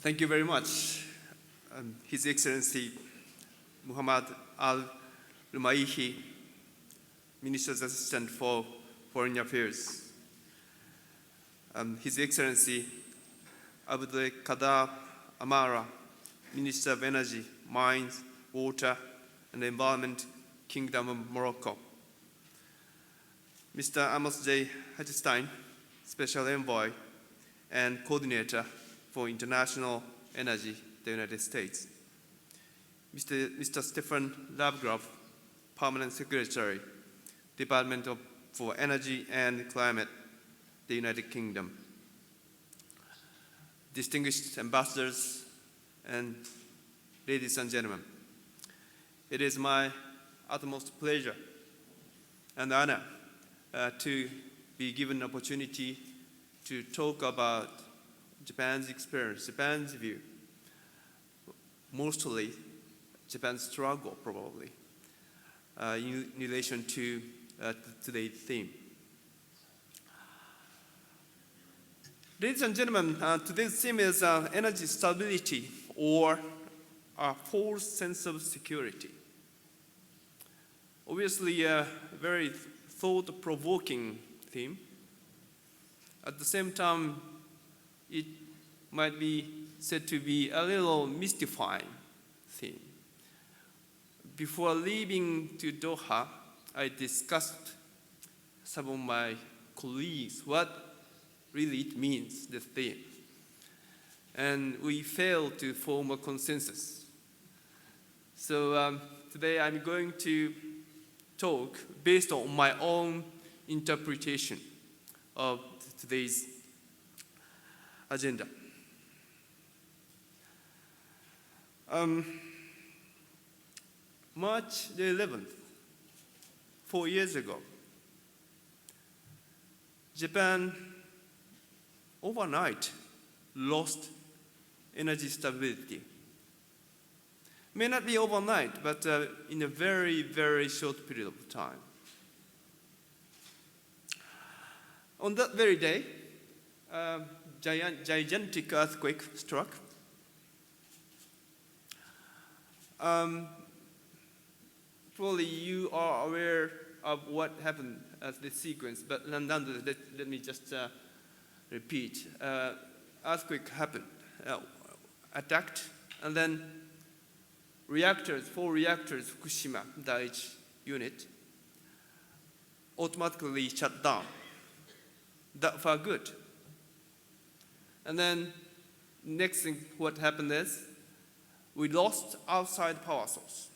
Thank you very much. His Excellency Muhammad Al-Rumaihi, Minister's Assistant for Foreign Affairs. His Excellency Abdul Qadir Amara, Minister of Energy, Mines, Water and Environment, Kingdom of Morocco. Mr. Amos J. Hatchstein, Special Envoy and Coordinator for International Energy, the United States. Mr. Stefan Lavgrove, Permanent Secretary, Department for Energy and Climate, the United Kingdom. Distinguished ambassadors and ladies and gentlemen, it is my utmost pleasure and honor to be given an opportunity to talk about Japan's experience, Japan's view, mostly Japan's struggle probably, in relation to today's theme. Ladies and gentlemen, today's theme is energy stability or a false sense of security. Obviously a very thought-provoking theme. At the same time, it might be said to be a little mystifying theme. Before leaving to Doha, I discussed some of my colleagues what really it means, this theme. And we failed to form a consensus. So today I'm going to talk based on my own interpretation of today's agenda. March the 11th, 4 years ago, Japan overnight lost energy stability. May not be overnight, but in a very, very short period of time. On that very day, gigantic earthquake struck. Probably you are aware of what happened as the sequence, but nonetheless, let me just repeat. Earthquake happened, attacked, and then reactors, 4 reactors, Fukushima Daiichi unit, automatically shut down. That far good. And then next thing what happened is we lost outside power source.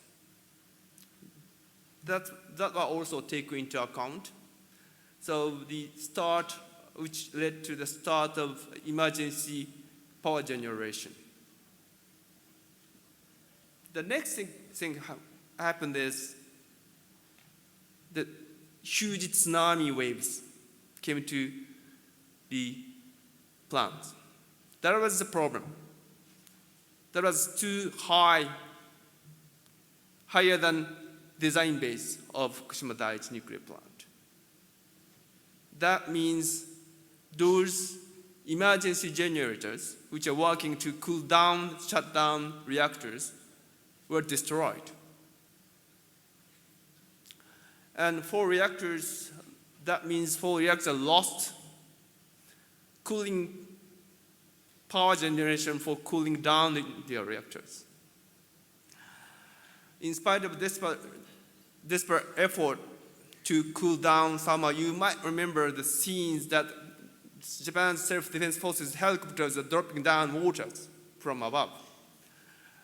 That was also taken into account. So the start, which led to the start of emergency power generation. The next thing happened is that huge tsunami waves came to the plants. That was the problem. That was too high, higher than design base of Fukushima Daiichi nuclear plant. That means those emergency generators, which are working to cool down, shut down reactors, were destroyed. And 4 reactors, that means 4 reactors lost cooling power generation for cooling down their reactors. In spite of desperate effort to cool down summer, you might remember the scenes that Japan's self-defense forces helicopters are dropping down waters from above.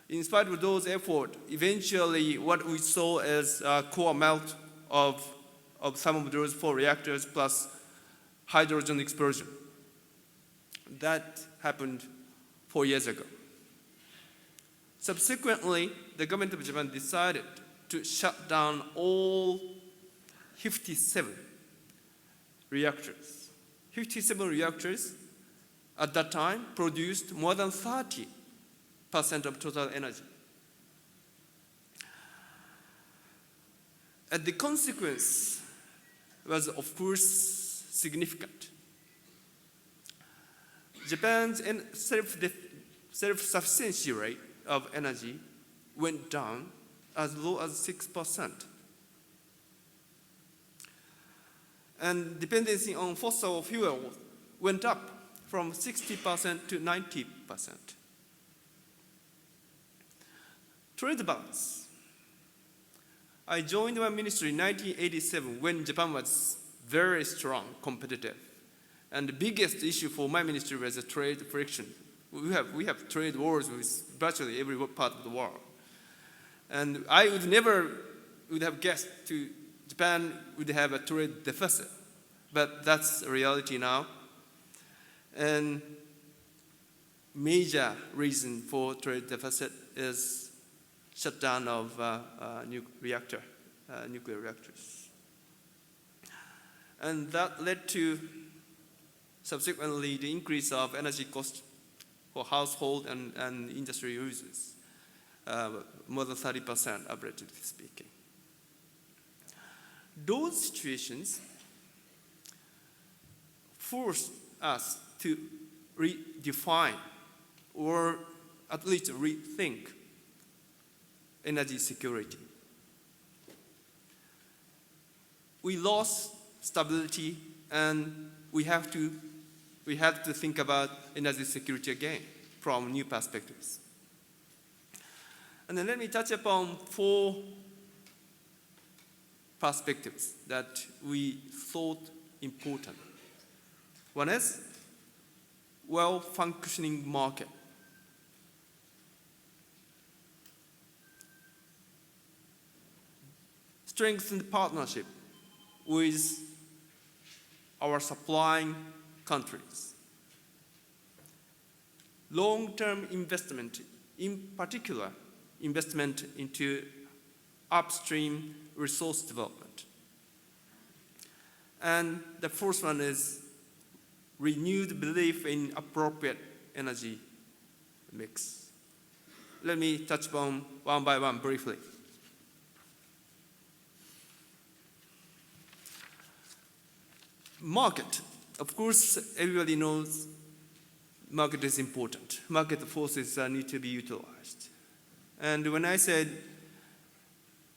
In spite of those efforts, eventually what we saw is a core melt of some of those 4 reactors plus hydrogen explosion. That happened 4 years ago. Subsequently, the government of Japan decided to shut down all 57 reactors. 57 reactors at that time produced more than 30% of total energy. And the consequence was, of course, significant. Japan's self-sufficiency rate of energy went down as low as 6%. And dependency on fossil fuel went up from 60% to 90%. Trade balance. I joined my ministry in 1987 when Japan was very strong, competitive. And the biggest issue for my ministry was the trade friction. We have trade wars with virtually every part of the world. And I would never have guessed Japan would have a trade deficit. But that's a reality now. And major reason for trade deficit is shutdown of nuclear reactors. And that led to subsequently the increase of energy cost for household and industry users, more than 30% averagely speaking. Those situations forced us to redefine or at least rethink energy security. We lost stability and we had to think about energy security again from new perspectives. And then let me touch upon 4 perspectives that we thought important. One is well-functioning market. Strengthened partnership with our supplying countries. Long-term investment, in particular, investment into upstream resource development. And the 4th one is renewed belief in appropriate energy mix. Let me touch upon one by one briefly. Market. Of course, everybody knows market is important. Market forces need to be utilized. And when I said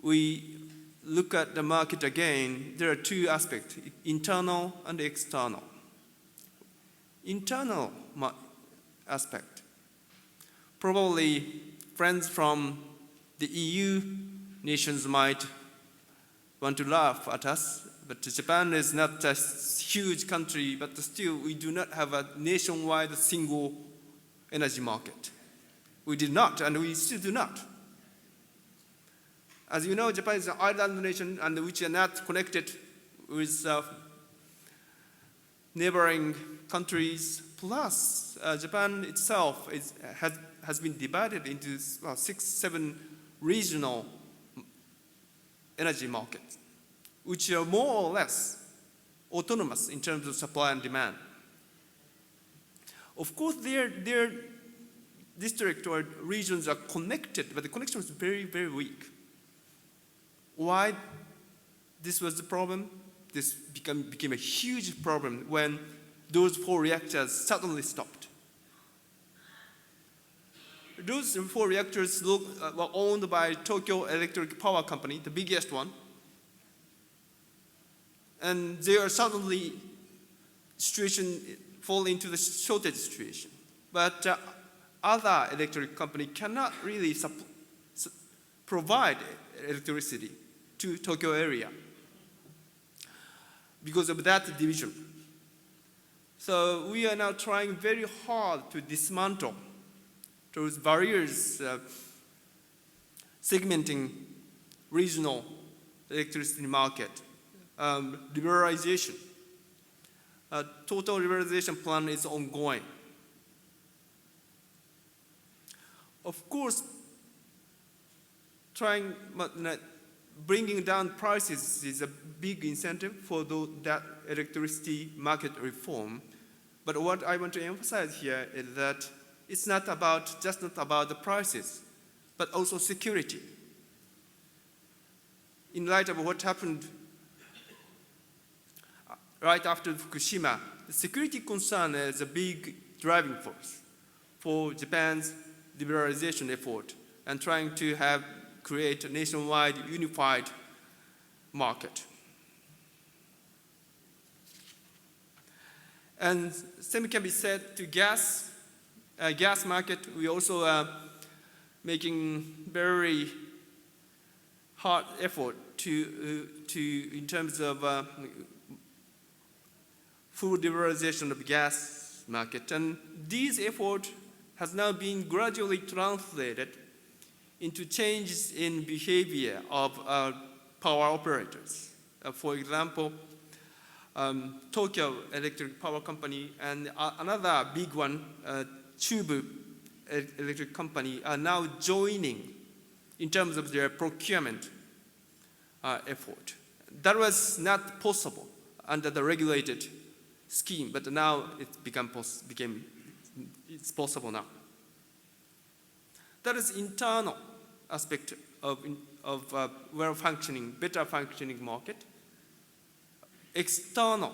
we look at the market again, there are 2 aspects, internal and external. Internal aspect. Probably friends from the EU nations might want to laugh at us, but Japan is not a huge country, but still we do not have a nationwide single energy market. We did not, and we still do not. As you know, Japan is an island nation and which are not connected with neighboring countries. Plus, Japan itself has been divided into 6-7 regional energy markets, which are more or less autonomous in terms of supply and demand. Of course, their district or regions are connected, but the connection was very, very weak. Why this was the problem? This became a huge problem when those 4 reactors suddenly stopped. Those 4 reactors were owned by Tokyo Electric Power Company, the biggest one. And they are suddenly fall into the shortage situation. But other electric company cannot really provide electricity to Tokyo area because of that division. So we are now trying very hard to dismantle those barriers, segmenting regional electricity market, liberalization. A total liberalization plan is ongoing. Of course, bringing down prices is a big incentive for that electricity market reform. But what I want to emphasize here is that it's just not about the prices, but also security. In light of what happened right after Fukushima, the security concern is a big driving force for Japan's liberalization effort and trying to create a nationwide unified market. And same can be said to gas market. We also are making very hard effort to in terms of full liberalization of gas market. And this effort has now been gradually translated into changes in behavior of power operators. For example, Tokyo Electric Power Company and another big one, Chubu Electric Company, are now joining in terms of their procurement effort. That was not possible under the regulated scheme, but now it's possible now. That is internal aspect of well-functioning, better functioning market. External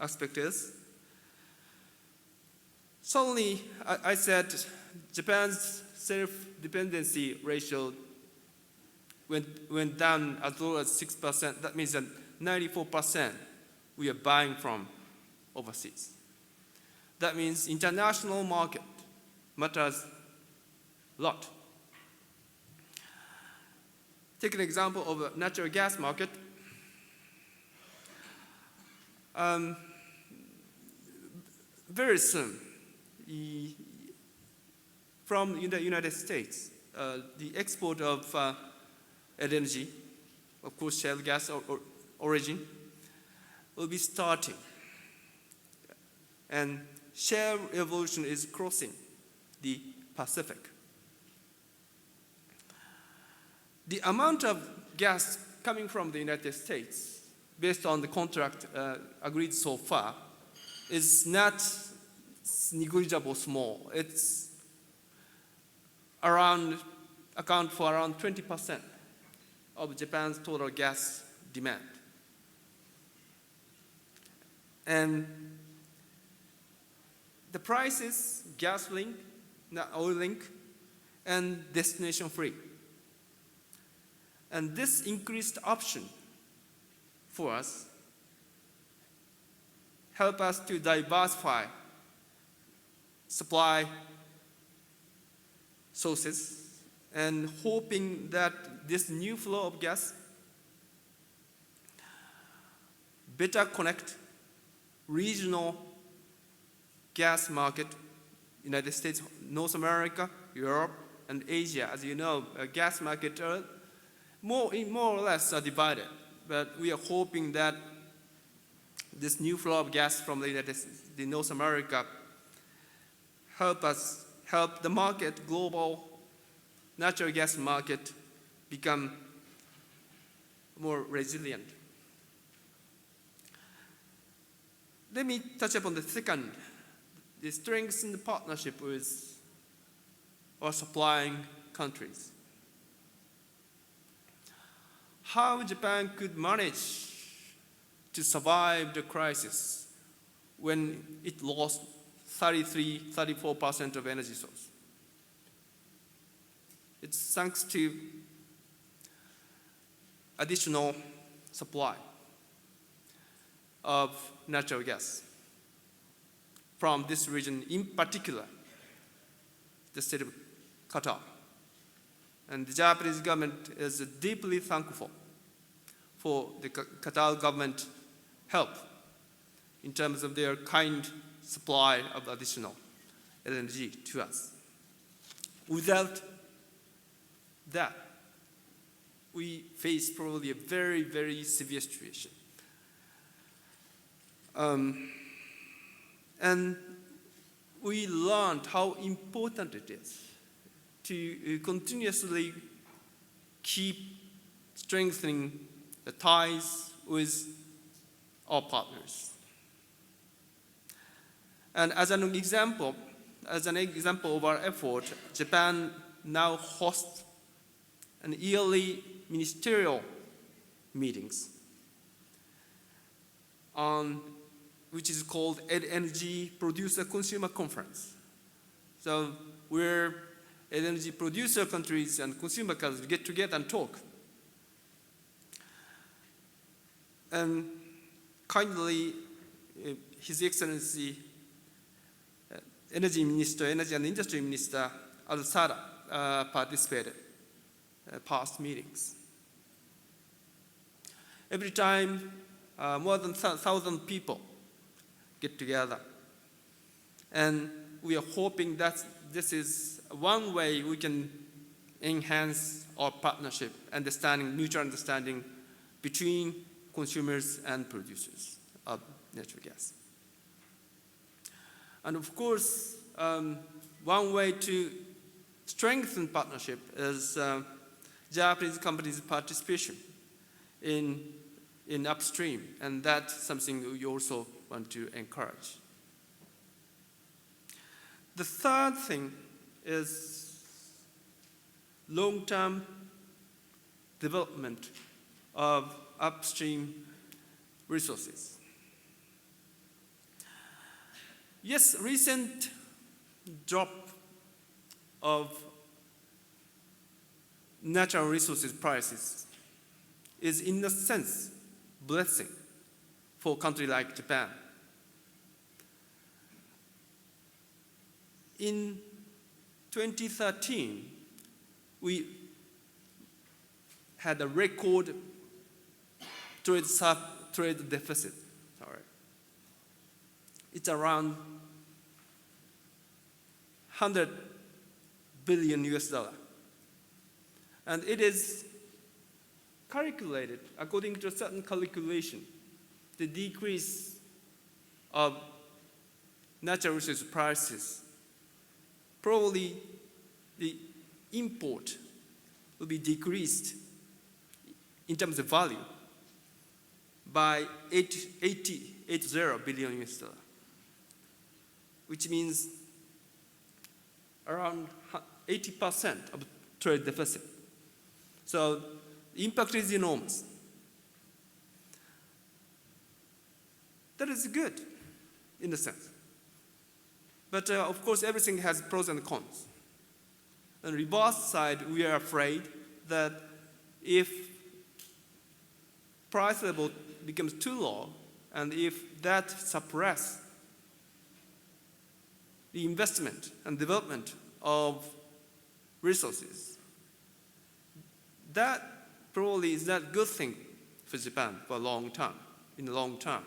aspect is, suddenly I said Japan's self-dependency ratio went down as low as 6%. That means that 94% we are buying from overseas. That means international market matters a lot. Take an example of a natural gas market. Very soon, from the United States, the export of LNG, of course shale gas origin, will be starting. And shale revolution is crossing the Pacific. The amount of gas coming from the United States, based on the contract agreed so far, is not negligible small. It's account for around 20% of Japan's total gas demand. And the price is gas link, not oil link, and destination free. And this increased option for us help us to diversify supply sources and hoping that this new flow of gas better connect regional gas market, United States, North America, Europe, and Asia. As you know, gas market are more or less are divided, but we are hoping that this new flow of gas from the North America help the market, global natural gas market, become more resilient. Let me touch upon the second, the strengthen the partnership with our supplying countries. How Japan could manage to survive the crisis when it lost 34% of energy source. It's thanks to additional supply of natural gas from this region, in particular, the state of Qatar. And the Japanese government is deeply thankful for the Qatar government help in terms of their kind supply of additional LNG to us. Without that, we face probably a very, very severe situation. And we learned how important it is to continuously keep strengthening the ties with our partners. And as an example of our effort, Japan now hosts an yearly ministerial meetings which is called Energy Producer Consumer Conference. So where energy producer countries and consumer countries get together and talk. And kindly, His Excellency, Energy Minister, Energy and Industry Minister Al-Sada participated past meetings. Every time, more than 1,000 people get together. And we are hoping that this is one way we can enhance our partnership, mutual understanding between consumers and producers of natural gas. And of course, one way to strengthen partnership is Japanese companies' participation in upstream, and that's something we also want to encourage. The third thing is long-term development of upstream resources. Yes, recent drop of natural resources prices is in a sense blessing for a country like Japan. In 2013, we had a record trade deficit. It's around 100 billion US dollar. And it is calculated, according to a certain calculation, the decrease of natural resource prices, probably the import will be decreased in terms of value by 80 billion US dollar, which means around 80% of trade deficit. So the impact is enormous. That is good in a sense. But of course, everything has pros and cons. On the reverse side, we are afraid that if price level becomes too low, and if that suppresses the investment and development of resources, that probably is not a good thing for Japan for a long time, in the long term.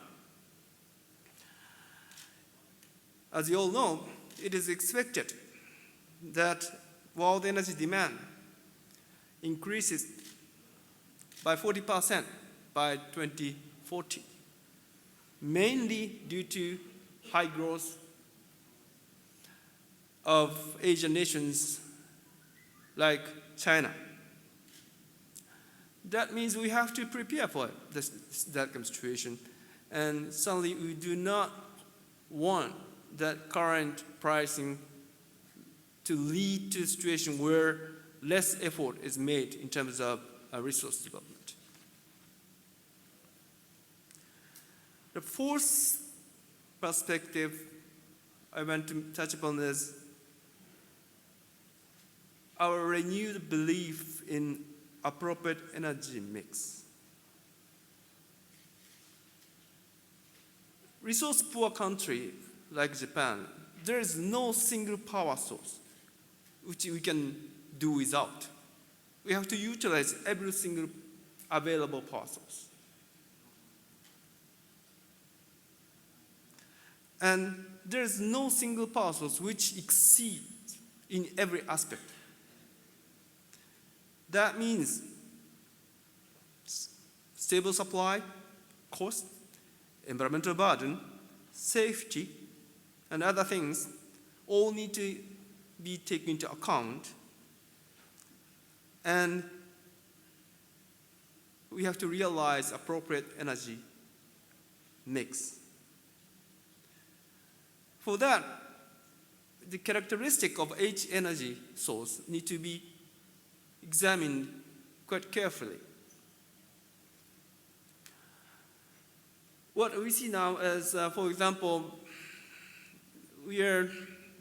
As you all know, it is expected that world energy demand increases by 40% by 2040, mainly due to high growth of Asian nations like China. That means we have to prepare for that kind of situation. And certainly we do not want that current pricing to lead to a situation where less effort is made in terms of resource development. The fourth perspective I want to touch upon is our renewed belief in appropriate energy mix. Resource-poor country like Japan, there is no single power source which we can do without. We have to utilize every single available power source. And there is no single power source which exceeds in every aspect. That means stable supply, cost, environmental burden, safety, and other things all need to be taken into account. And we have to realize appropriate energy mix. For that, the characteristic of each energy source need to be examined quite carefully. what we see now is, for example, we are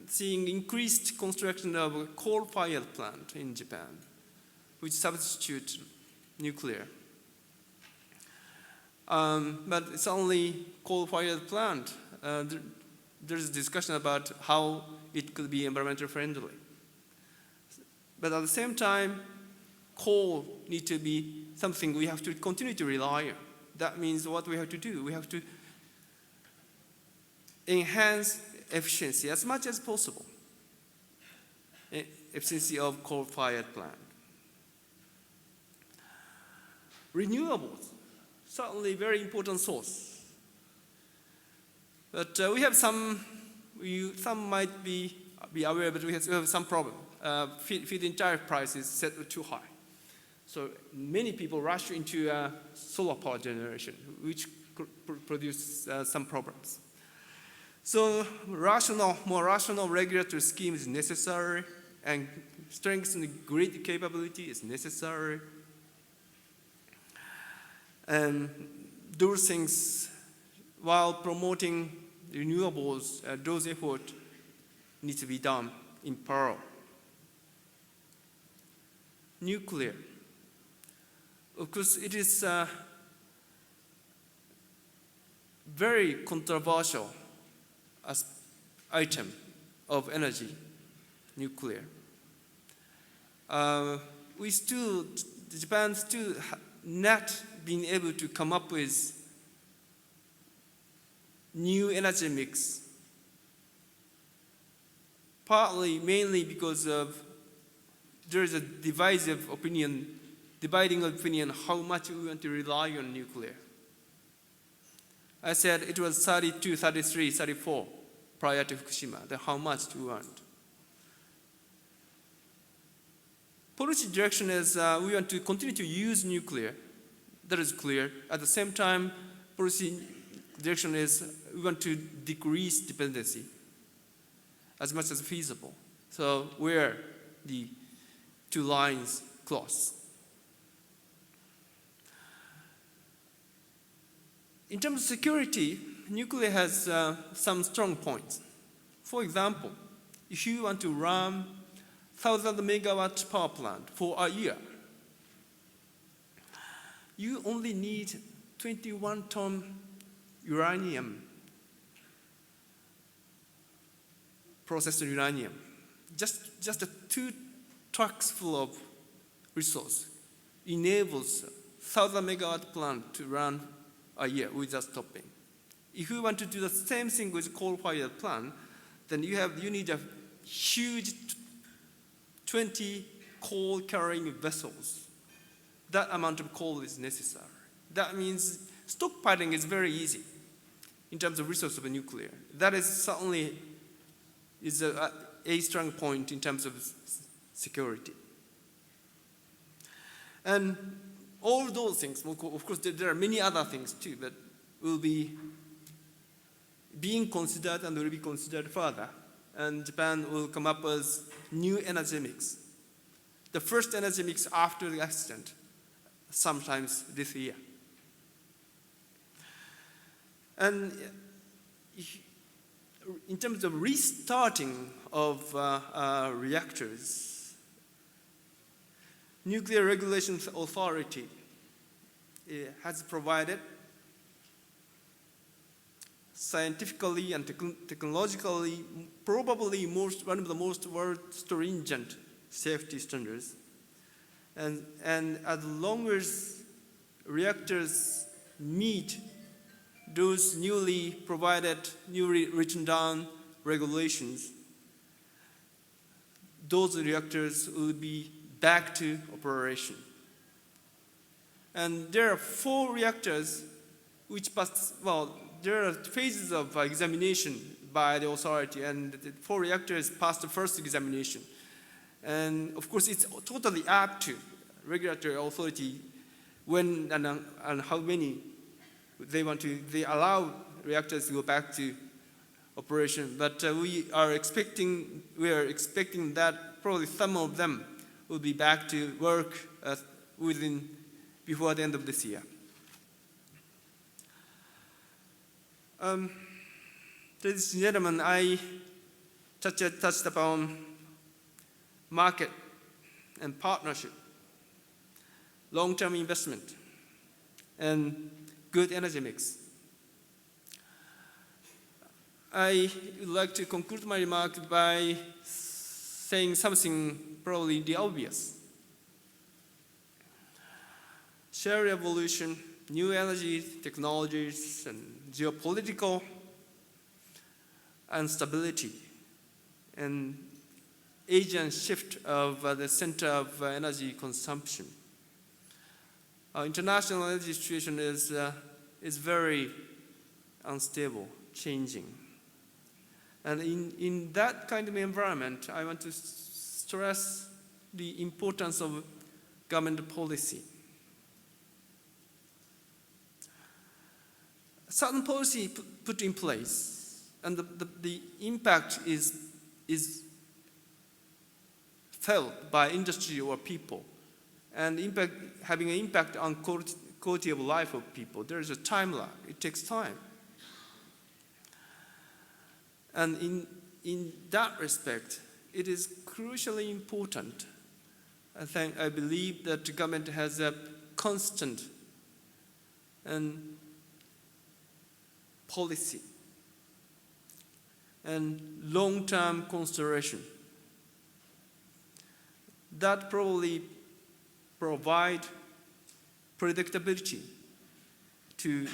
seeing increased construction of a coal-fired plant in Japan, which substitute nuclear. But it's only coal-fired plant. There's a discussion about how it could be environmentally friendly. But at the same time, coal needs to be something we have to continue to rely on. That means what we have to do, we have to enhance efficiency as much as possible. Efficiency of coal-fired plant. Renewables, certainly very important source. But we have some might be aware, but we have some problem. Feed-in tariff price is set too high. So many people rush into solar power generation, which produce some problems. So more rational regulatory scheme is necessary, and strengthening grid capability is necessary. And those things, while promoting renewables, those efforts need to be done in parallel. Nuclear. Of course, it is very controversial as item of energy, nuclear. Japan still not been able to come up with new energy mix. Mainly because of there is a dividing opinion how much we want to rely on nuclear. I said it was 32, 33, 34 prior to Fukushima. Then how much do we want? Policy direction is we want to continue to use nuclear. That is clear. At the same time, policy direction is we want to decrease dependency as much as feasible. So where the two lines cross. In terms of security, nuclear has some strong points. For example, if you want to run 1,000 megawatt power plant for a year, you only need 21-ton uranium, processed uranium. Just 2 trucks full of resource enables 1,000 megawatt plant to run a year without stopping. If you want to do the same thing with coal-fired plant, then you need a huge 20 coal-carrying vessels. That amount of coal is necessary. That means stockpiling is very easy in terms of resource of nuclear. That is certainly a strong point in terms of security. And all those things, of course, there are many other things too, but will be being considered and will be considered further. And Japan will come up with new energy mix. The first energy mix after the accident, sometimes this year. And in terms of restarting of reactors, Nuclear Regulations Authority has provided scientifically and technologically probably one of the most stringent safety standards. And as long as reactors meet those newly provided, newly written down regulations, those reactors will be back to operation. And there are 4 reactors which passed, there are phases of examination by the authority, and the 4 reactors passed the first examination. And of course, it's totally up to regulatory authority when and how many they allow reactors to go back to operation. But we are expecting that probably some of them will be back to work before the end of this year. Ladies and gentlemen, I touched upon market and partnership, long-term investment, and good energy mix. I would like to conclude my remark by saying something probably the obvious. Share revolution, new energy technologies, and geopolitical instability, and Asian shift of the center of energy consumption. Our international energy situation is very unstable, changing. And in that kind of environment, I want to stress the importance of government policy. Certain policy put in place, and the impact is felt by industry or people, and having an impact on quality of life of people. There is a time lag. It takes time. And in that respect, it is crucially important. I believe that the government has a constant and policy and long-term consideration that probably provide predictability to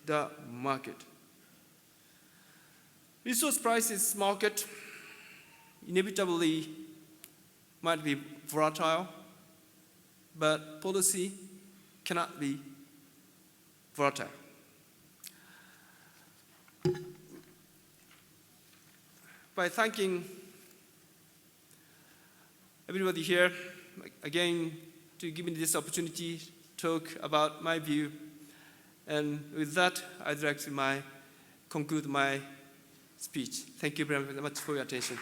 the market. Resource prices market inevitably might be volatile, but policy cannot be volatile. By thanking everybody here, again, to give me this opportunity to talk about my view. And with that, I'd like to conclude my speech. Thank you very much for your attention.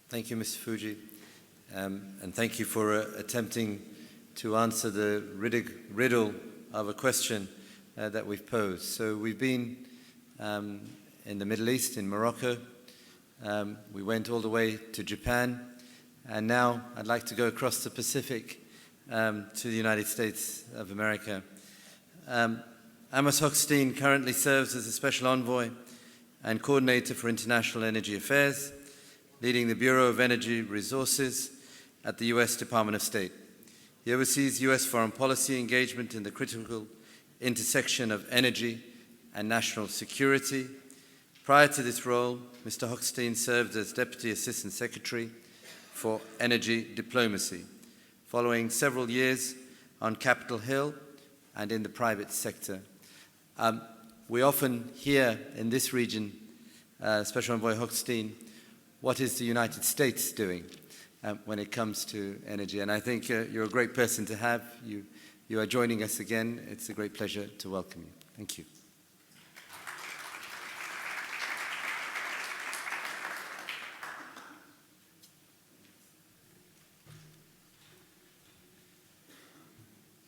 Thank you, Mr. Fuji. And thank you for attempting to answer the riddle of a question that we've posed. So we've been in the Middle East, in Morocco. We went all the way to Japan. And now I'd like to go across the Pacific to the United States of America. Amos Hochstein currently serves as a Special Envoy and Coordinator for International Energy Affairs, leading the Bureau of Energy Resources at the U.S. Department of State. He oversees U.S. foreign policy engagement in the critical intersection of energy and national security. Prior to this role, Mr. Hochstein served as Deputy Assistant Secretary for Energy Diplomacy, following several years on Capitol Hill and in the private sector. We often hear in this region, Special Envoy Hochstein, what is the United States doing when it comes to energy? And I think you're a great person to have. You are joining us again. It's a great pleasure to welcome you. Thank you.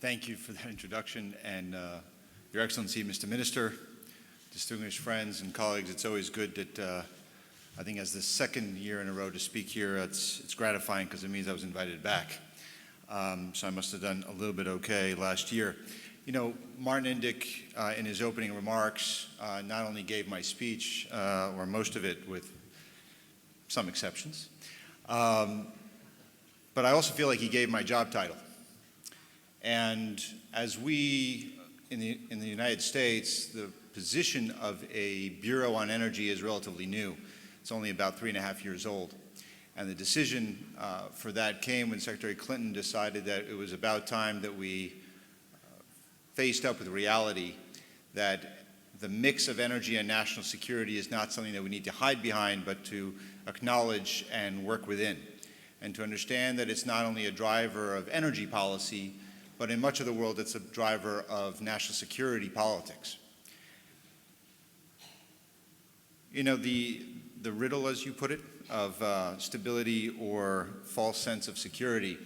Thank you for that introduction, and Your Excellency, Mr. Minister, distinguished friends and colleagues, it's always good that I think as the second year in a row to speak here, it's gratifying because it means I was invited back. So I must have done a little bit okay last year. You know, Martin Indyk, in his opening remarks, not only gave my speech, or most of it with some exceptions, but I also feel like he gave my job title. And as we, in the United States, the position of a Bureau on Energy is relatively new. It's only about 3.5 years old. And the decision for that came when Secretary Clinton decided that it was about time that we faced up with reality that the mix of energy and national security is not something that we need to hide behind, but to acknowledge and work within. And to understand that it's not only a driver of energy policy, but in much of the world, it's a driver of national security politics. You know, the riddle, as you put it, of stability or false sense of security,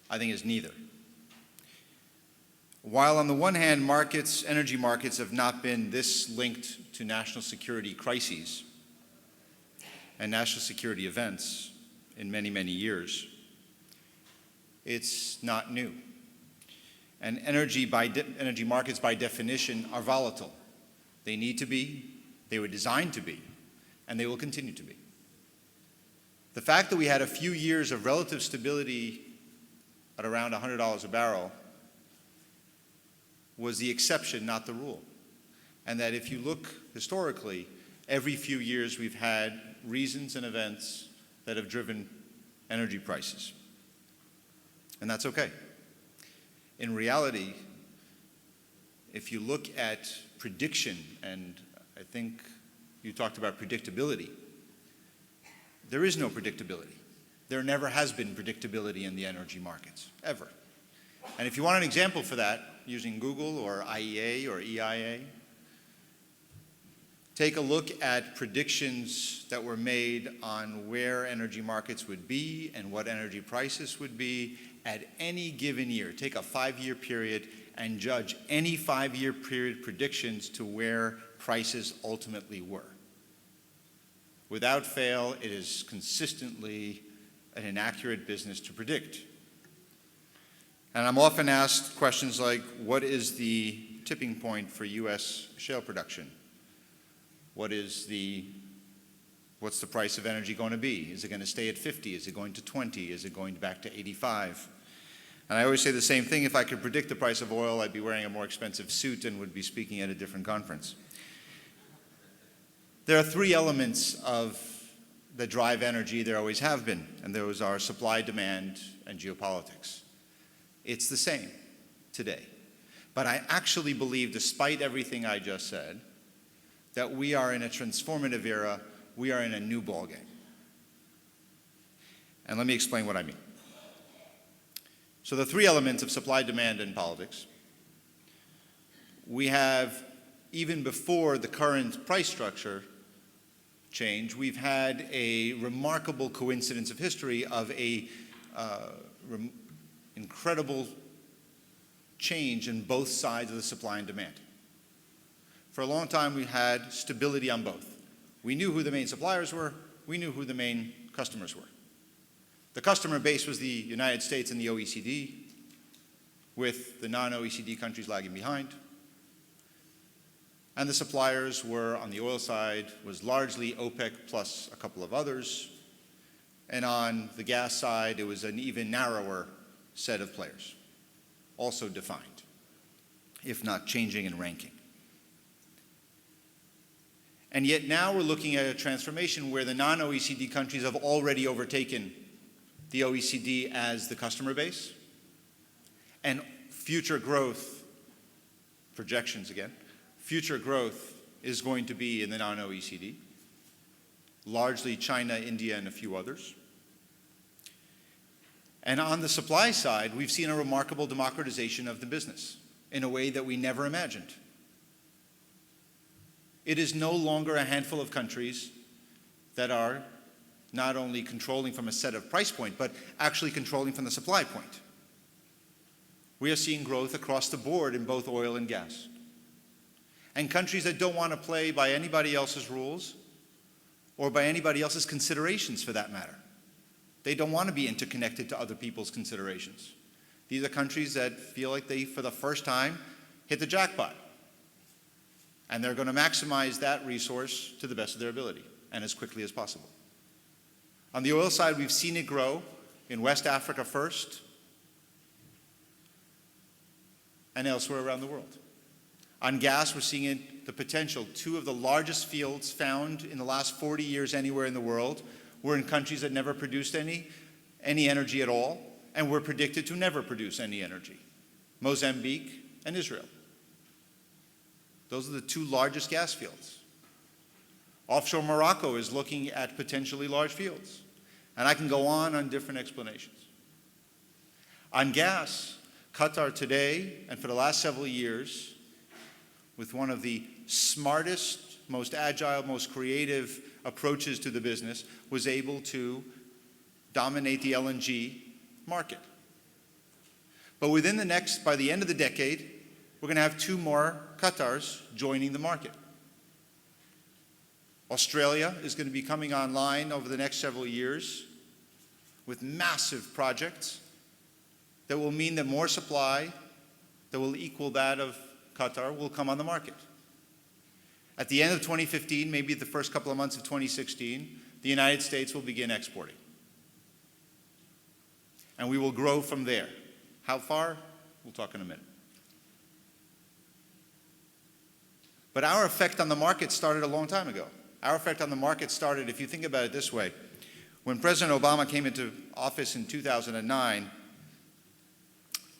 I think is neither. While on the one hand, energy markets have not been this linked to national security crises and national security events in many, many years, it's not new. And energy markets by definition are volatile. They need to be, they were designed to be, and they will continue to be. The fact that we had a few years of relative stability at around $100 a barrel was the exception, not the rule. And that if you look historically, every few years we've had reasons and events that have driven energy prices. And that's okay. In reality, if you look at prediction, and I think you talked about predictability, there is no predictability. There never has been predictability in the energy markets, ever. And if you want an example for that, using Google or IEA or EIA, take a look at predictions that were made on where energy markets would be and what energy prices would be at any given year. Take a 5-year period and judge any 5-year period predictions to where prices ultimately were. Without fail, it is consistently an inaccurate business to predict. And I'm often asked questions like, what is the tipping point for US shale production? What's the price of energy going to be? Is it going to stay at 50? Is it going to 20? Is it going back to 85? And I always say the same thing: if I could predict the price of oil, I'd be wearing a more expensive suit and would be speaking at a different conference. There are 3 elements that drive energy. There always have been, and those are supply, demand, and geopolitics. It's the same today. But I actually believe, despite everything I just said, that we are in a transformative era. We are in a new ballgame. And let me explain what I mean. So the 3 elements of supply, demand, and politics. We have, even before the current price structure change, we've had a remarkable coincidence of history of a incredible change in both sides of the supply and demand. For a long time, we had stability on both. We knew who the main suppliers were. We knew who the main customers were. The customer base was the United States and the OECD, with the non-OECD countries lagging behind. And the suppliers were, on the oil side, was largely OPEC plus a couple of others. And on the gas side, it was an even narrower set of players, also defined, if not changing in ranking. And yet now we're looking at a transformation where the non-OECD countries have already overtaken the OECD as the customer base, and future growth, projections again, future growth is going to be in the non-OECD, largely China, India, and a few others. And on the supply side, we've seen a remarkable democratization of the business in a way that we never imagined. It is no longer a handful of countries that are not only controlling from a set of price point, but actually controlling from the supply point. We are seeing growth across the board in both oil and gas. And countries that don't want to play by anybody else's rules or by anybody else's considerations, for that matter. They don't want to be interconnected to other people's considerations. These are countries that feel like they, for the first time, hit the jackpot. And they're going to maximize that resource to the best of their ability and as quickly as possible. On the oil side, we've seen it grow in West Africa first and elsewhere around the world. On gas, we're seeing the potential. 2 of the largest fields found in the last 40 years anywhere in the world were in countries that never produced any energy at all, and were predicted to never produce any energy: Mozambique and Israel. Those are the 2 largest gas fields. Offshore Morocco is looking at potentially large fields. And I can go on different explanations. On gas, Qatar today, and for the last several years, with one of the smartest, most agile, most creative approaches to the business, was able to dominate the LNG market. But by the end of the decade, we're going to have 2 more Qatars joining the market. Australia is going to be coming online over the next several years with massive projects that will mean that more supply that will equal that of Qatar will come on the market. At the end of 2015, maybe the first couple of months of 2016, the United States will begin exporting. And we will grow from there. How far? We'll talk in a minute. But our effect on the market started a long time ago. Our effect on the market started, if you think about it this way, when President Obama came into office in 2009,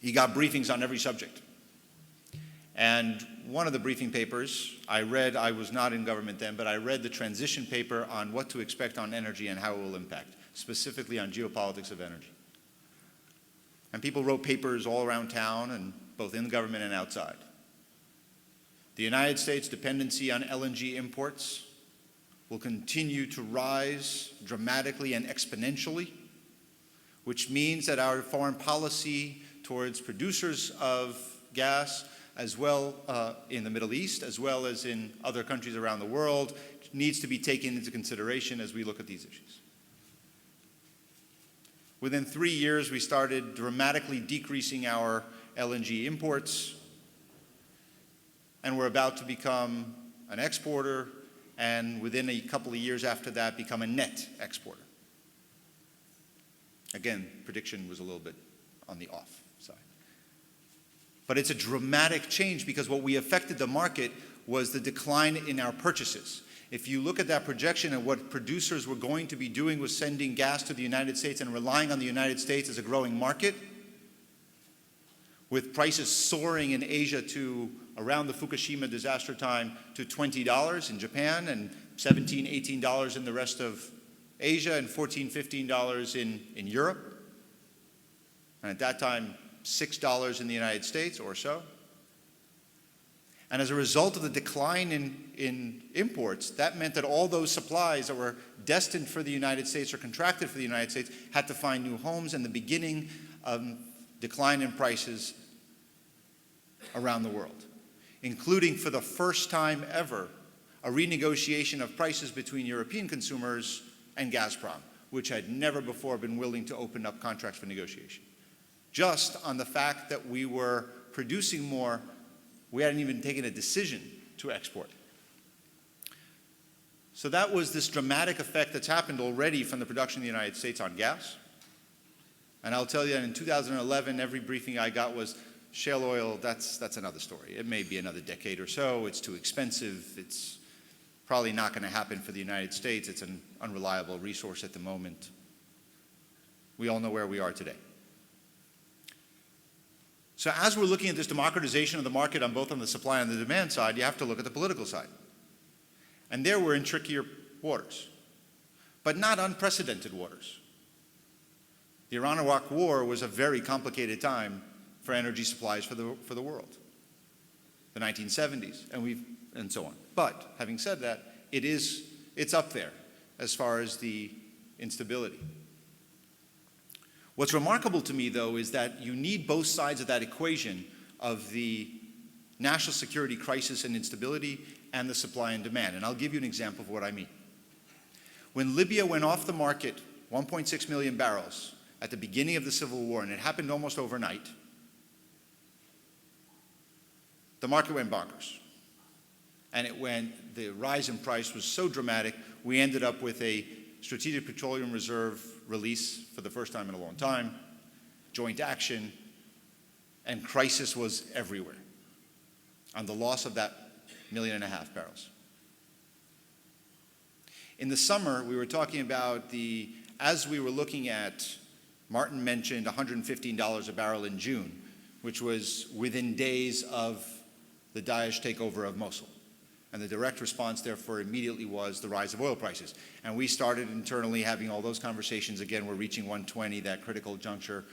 he got briefings on every subject. And one of the briefing papers I read, I was not in government then, but I read the transition paper on what to expect on energy and how it will impact, specifically on geopolitics of energy. And people wrote papers all around town, and both in the government and outside. The United States' dependency on LNG imports will continue to rise dramatically and exponentially, which means that our foreign policy towards producers of gas, as well in the Middle East, as well as in other countries around the world, needs to be taken into consideration as we look at these issues. Within 3 years, we started dramatically decreasing our LNG imports, and we're about to become an exporter, and within a couple of years after that, become a net exporter. Again, prediction was a little bit on the off side. But it's a dramatic change because what we affected the market was the decline in our purchases. If you look at that projection and what producers were going to be doing was sending gas to the United States and relying on the United States as a growing market, with prices soaring in Asia to around the Fukushima disaster time to $20 in Japan and $17, $18 in the rest of Asia and $14, $15 in Europe. And at that time, $6 in the United States or so. And as a result of the decline in imports, that meant that all those supplies that were destined for the United States or contracted for the United States had to find new homes, and the beginning of decline in prices around the world, including for the first time ever, a renegotiation of prices between European consumers and Gazprom, which had never before been willing to open up contracts for negotiation. Just on the fact that we were producing more, we hadn't even taken a decision to export. So that was this dramatic effect that's happened already from the production of the United States on gas. And I'll tell you that in 2011, every briefing I got was, shale oil, that's another story. It may be another decade or so. It's too expensive. It's probably not going to happen for the United States. It's an unreliable resource at the moment. We all know where we are today. So as we're looking at this democratization of the market on both on the supply and the demand side, you have to look at the political side. And there we're in trickier waters, but not unprecedented waters. The Iran-Iraq War was a very complicated time for energy supplies for the world, the 1970s, and so on. But having said that, it's up there as far as the instability. What's remarkable to me, though, is that you need both sides of that equation of the national security crisis and instability and the supply and demand. And I'll give you an example of what I mean. When Libya went off the market, 1.6 million barrels, at the beginning of the civil war, and it happened almost overnight, the market went bonkers. And the rise in price was so dramatic, we ended up with a Strategic Petroleum Reserve release for the first time in a long time, joint action, and crisis was everywhere on the loss of that 1.5 million barrels. In the summer, we were talking about as we were looking at, Martin mentioned $115 a barrel in June, which was within days of the Daesh takeover of Mosul. And the direct response, therefore, immediately was the rise of oil prices. And we started internally having all those conversations. Again, we're reaching 120, that critical juncture.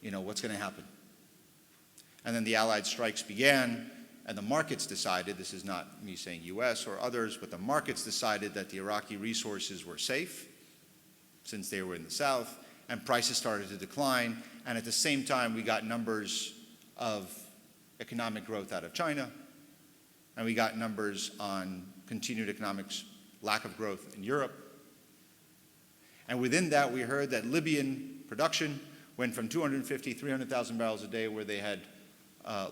What's going to happen? And then the Allied strikes began, and the markets decided, this is not me saying US or others, but the markets decided that the Iraqi resources were safe since they were in the south, and prices started to decline. And at the same time, we got numbers of economic growth out of China, and we got numbers on continued economics, lack of growth in Europe. And within that, we heard that Libyan production went from 250, 300,000 barrels a day where they had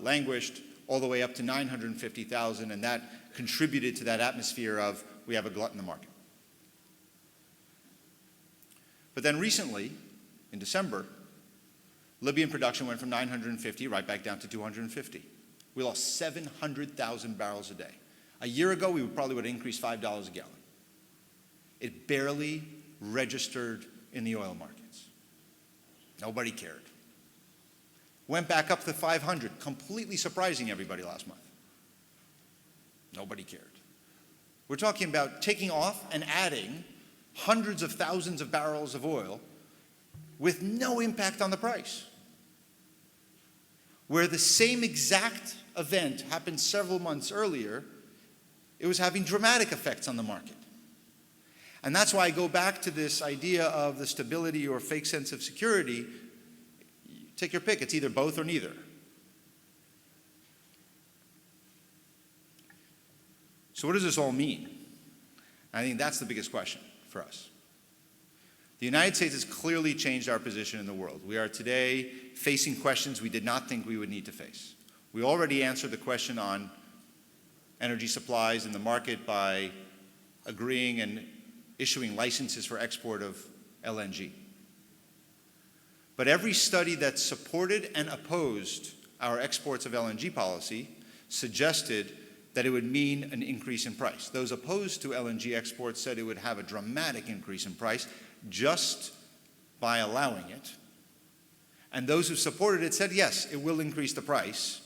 languished all the way up to 950,000, and that contributed to that atmosphere of we have a glut in the market. But then recently, in December, Libyan production went from 950 right back down to 250. We lost 700,000 barrels a day. A year ago, we probably would have increased $5 a gallon. It barely registered in the oil markets. Nobody cared. Went back up to 500, completely surprising everybody last month. Nobody cared. We're talking about taking off and adding hundreds of thousands of barrels of oil with no impact on the price. Where the same exact event happened several months earlier, it was having dramatic effects on the market. And that's why I go back to this idea of the stability or fake sense of security. Take your pick, it's either both or neither. So what does this all mean? I think that's the biggest question for us. The United States has clearly changed our position in the world. We are today facing questions we did not think we would need to face. We already answered the question on energy supplies in the market by agreeing and issuing licenses for export of LNG. But every study that supported and opposed our exports of LNG policy suggested that it would mean an increase in price. Those opposed to LNG exports said it would have a dramatic increase in price just by allowing it. And those who supported it said, yes, it will increase the price,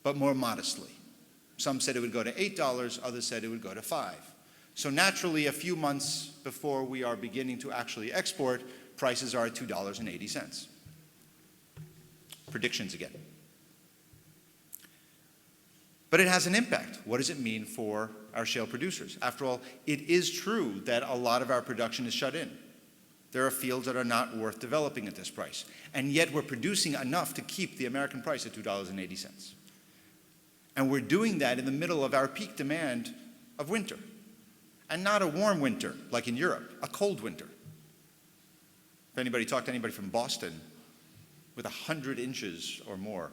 but more modestly. Some said it would go to $8, others said it would go to $5. So naturally, a few months before we are beginning to actually export, prices are at $2.80. Predictions again. But it has an impact. What does it mean for our shale producers? After all, it is true that a lot of our production is shut in. There are fields that are not worth developing at this price. And yet we're producing enough to keep the American price at $2.80. And we're doing that in the middle of our peak demand of winter. And not a warm winter like in Europe, a cold winter. If anybody talked to anybody from Boston, with 100 inches or more,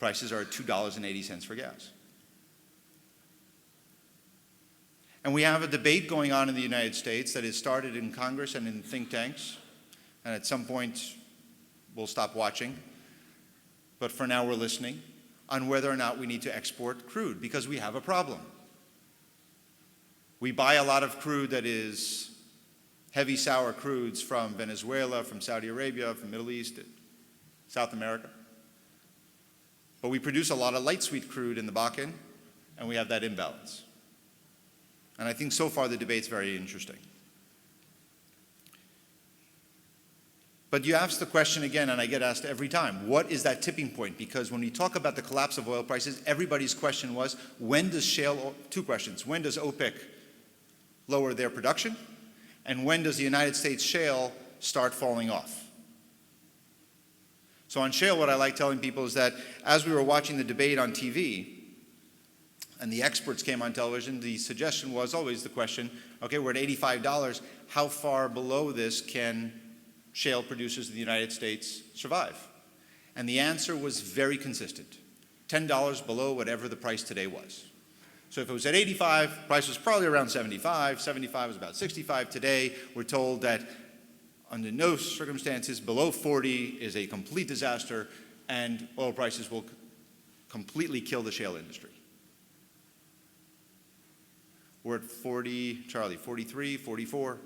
prices are at $2.80 for gas. And we have a debate going on in the United States that has started in Congress and in think tanks, and at some point we'll stop watching, but for now we're listening, on whether or not we need to export crude, because we have a problem. We buy a lot of crude that is heavy sour crudes from Venezuela, from Saudi Arabia, from Middle East, South America. But we produce a lot of light sweet crude in the Bakken, and we have that imbalance. And I think so far the debate's very interesting. But you ask the question again, and I get asked every time, what is that tipping point? Because when we talk about the collapse of oil prices, everybody's question was, when does shale, two questions, when does OPEC lower their production? And when does the United States shale start falling off? So on shale, what I like telling people is that as we were watching the debate on TV, and the experts came on television, the suggestion was always the question, okay, we're at $85, how far below this can shale producers in the United States survive? And the answer was very consistent, $10 below whatever the price today was. So if it was at 85, price was probably around 75, 75 was about 65. Today, we're told that under no circumstances below 40 is a complete disaster, and oil prices will completely kill the shale industry. We're at 40, Charlie, 43, 44.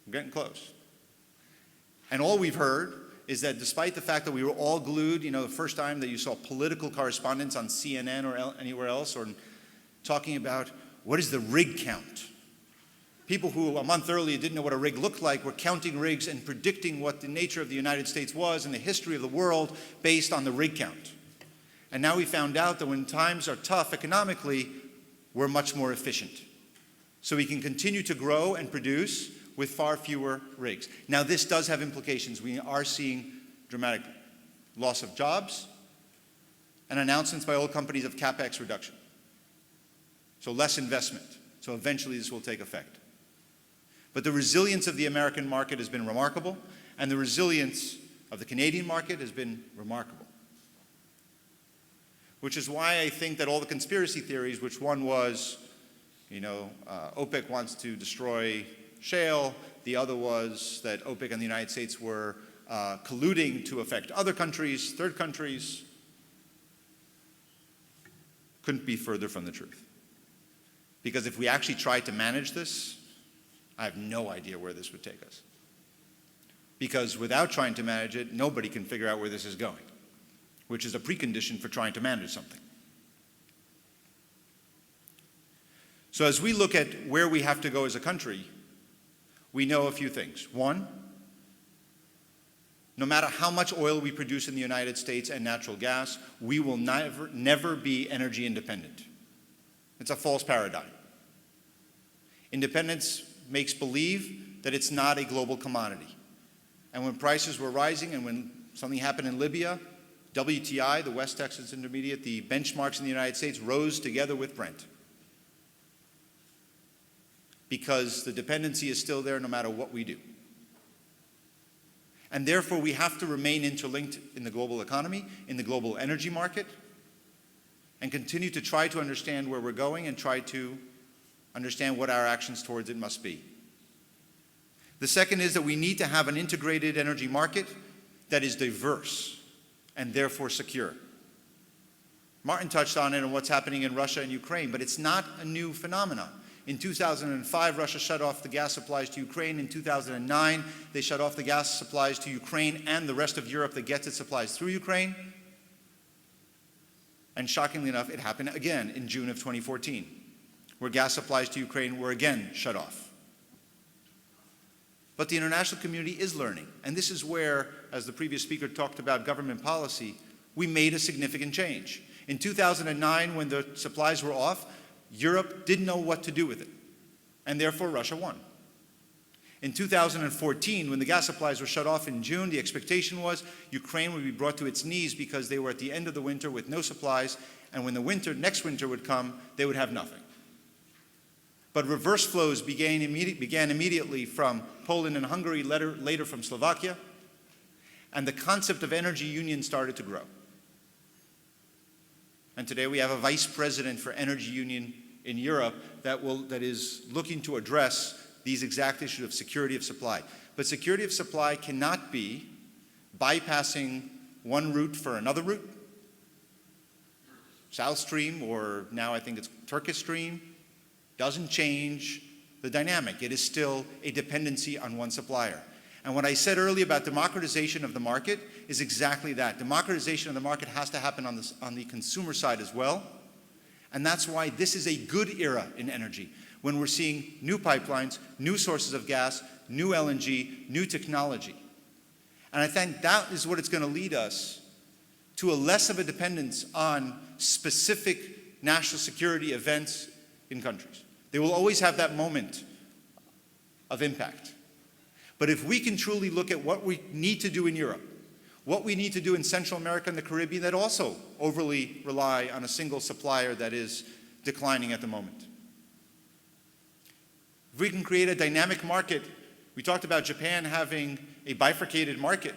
We're getting close. And all we've heard is that despite the fact that we were all glued, you know, the first time that you saw political correspondents on CNN or anywhere else, or talking about what is the rig count. People who a month earlier didn't know what a rig looked like were counting rigs and predicting what the nature of the United States was and the history of the world based on the rig count. And now we found out that when times are tough economically, we're much more efficient. So we can continue to grow and produce with far fewer rigs. Now this does have implications. We are seeing dramatic loss of jobs and announcements by oil companies of CapEx reduction. So less investment. So eventually this will take effect. But the resilience of the American market has been remarkable, and the resilience of the Canadian market has been remarkable. Which is why I think that all the conspiracy theories, which one was, OPEC wants to destroy shale, the other was that OPEC and the United States were colluding to affect other countries, third countries, couldn't be further from the truth. Because if we actually tried to manage this, I have no idea where this would take us. Because without trying to manage it, nobody can figure out where this is going, which is a precondition for trying to manage something. So as we look at where we have to go as a country, we know a few things. One, no matter how much oil we produce in the United States and natural gas, we will never be energy independent. It's a false paradigm. Independence makes believe that it's not a global commodity. And when prices were rising and when something happened in Libya, WTI, the West Texas Intermediate, the benchmarks in the United States rose together with Brent. Because the dependency is still there no matter what we do. And therefore we have to remain interlinked in the global economy, in the global energy market, and continue to try to understand where we're going and try to understand what our actions towards it must be. The second is that we need to have an integrated energy market that is diverse and therefore secure. Martin touched on it and what's happening in Russia and Ukraine, but it's not a new phenomenon. In 2005, Russia shut off the gas supplies to Ukraine. In 2009, they shut off the gas supplies to Ukraine and the rest of Europe that gets its supplies through Ukraine. And shockingly enough, it happened again in June of 2014, where gas supplies to Ukraine were again shut off. But the international community is learning. And this is where, as the previous speaker talked about government policy, we made a significant change. In 2009, when the supplies were off, Europe didn't know what to do with it, and therefore Russia won. In 2014, when the gas supplies were shut off in June, the expectation was Ukraine would be brought to its knees because they were at the end of the winter with no supplies, and when the next winter would come, they would have nothing. But reverse flows began immediately from Poland and Hungary, later from Slovakia, and the concept of energy union started to grow. And today we have a vice president for energy union in Europe that is looking to address these exact issues of security of supply. But security of supply cannot be bypassing one route for another route. South Stream, or now I think it's Turkish Stream, doesn't change the dynamic. It is still a dependency on one supplier. And what I said earlier about democratization of the market is exactly that. Democratization of the market has to happen on the consumer side as well. And that's why this is a good era in energy, when we're seeing new pipelines, new sources of gas, new LNG, new technology. And I think that is what it's going to lead us to a less of a dependence on specific national security events in countries. They will always have that moment of impact. But if we can truly look at what we need to do in Europe, what we need to do in Central America and the Caribbean that also overly rely on a single supplier that is declining at the moment. If we can create a dynamic market, we talked about Japan having a bifurcated market.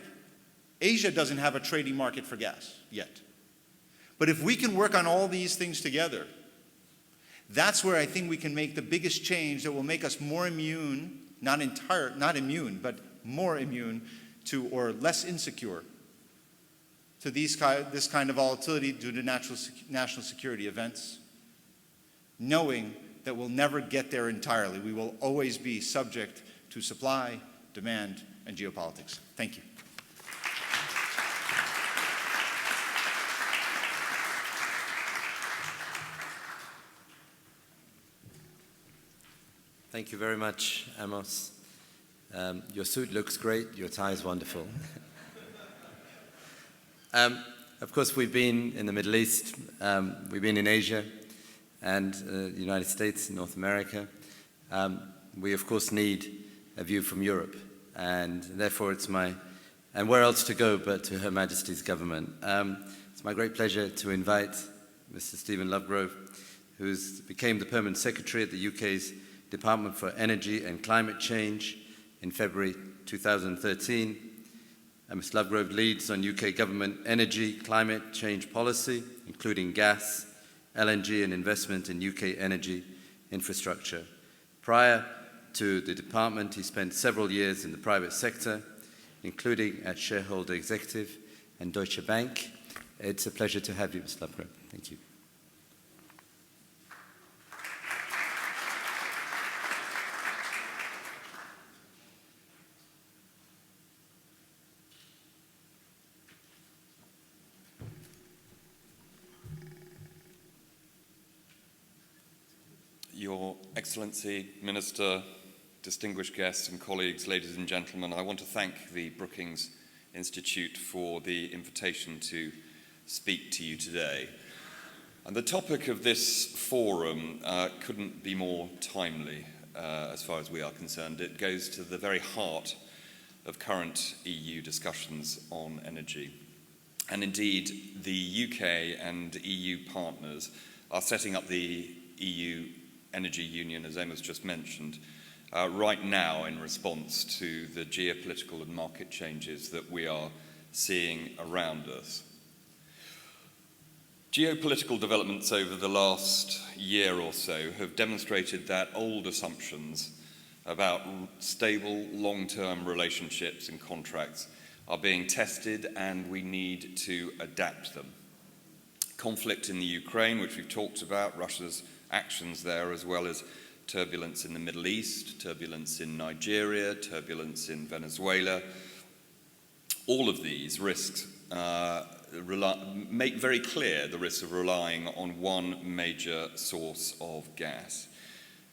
Asia doesn't have a trading market for gas yet. But if we can work on all these things together, that's where I think we can make the biggest change that will make us more immune, not immune, but more immune to, or less insecure to this kind of volatility due to national security events, knowing that we'll never get there entirely. We will always be subject to supply, demand, and geopolitics. Thank you. Thank you very much, Amos. Your suit looks great. Your tie is wonderful. Of course, we've been in the Middle East, we've been in Asia and the United States, North America. We, of course, need a view from Europe, and therefore and where else to go but to Her Majesty's government. It's my great pleasure to invite Mr. Stephen Lovegrove, who became the Permanent Secretary at the UK's Department for Energy and Climate Change in February 2013. Mr. Lovegrove leads on UK government energy, climate change policy, including gas, LNG and investment in UK energy infrastructure. Prior to the department, he spent several years in the private sector, including at Shareholder Executive and Deutsche Bank. It's a pleasure to have you, Mr. Lovegrove. Thank you. Your Excellency, Minister, distinguished guests and colleagues, ladies and gentlemen, I want to thank the Brookings Institute for the invitation to speak to you today. And the topic of this forum couldn't be more timely as far as we are concerned. It goes to the very heart of current EU discussions on energy. And indeed, the UK and EU partners are setting up the EU Energy Union, as Amos just mentioned, right now in response to the geopolitical and market changes that we are seeing around us. Geopolitical developments over the last year or so have demonstrated that old assumptions about stable, long-term relationships and contracts are being tested, and we need to adapt them. Conflict in the Ukraine, which we've talked about, Russia's actions there, as well as turbulence in the Middle East, turbulence in Nigeria, turbulence in Venezuela. All of these risks make very clear the risk of relying on one major source of gas.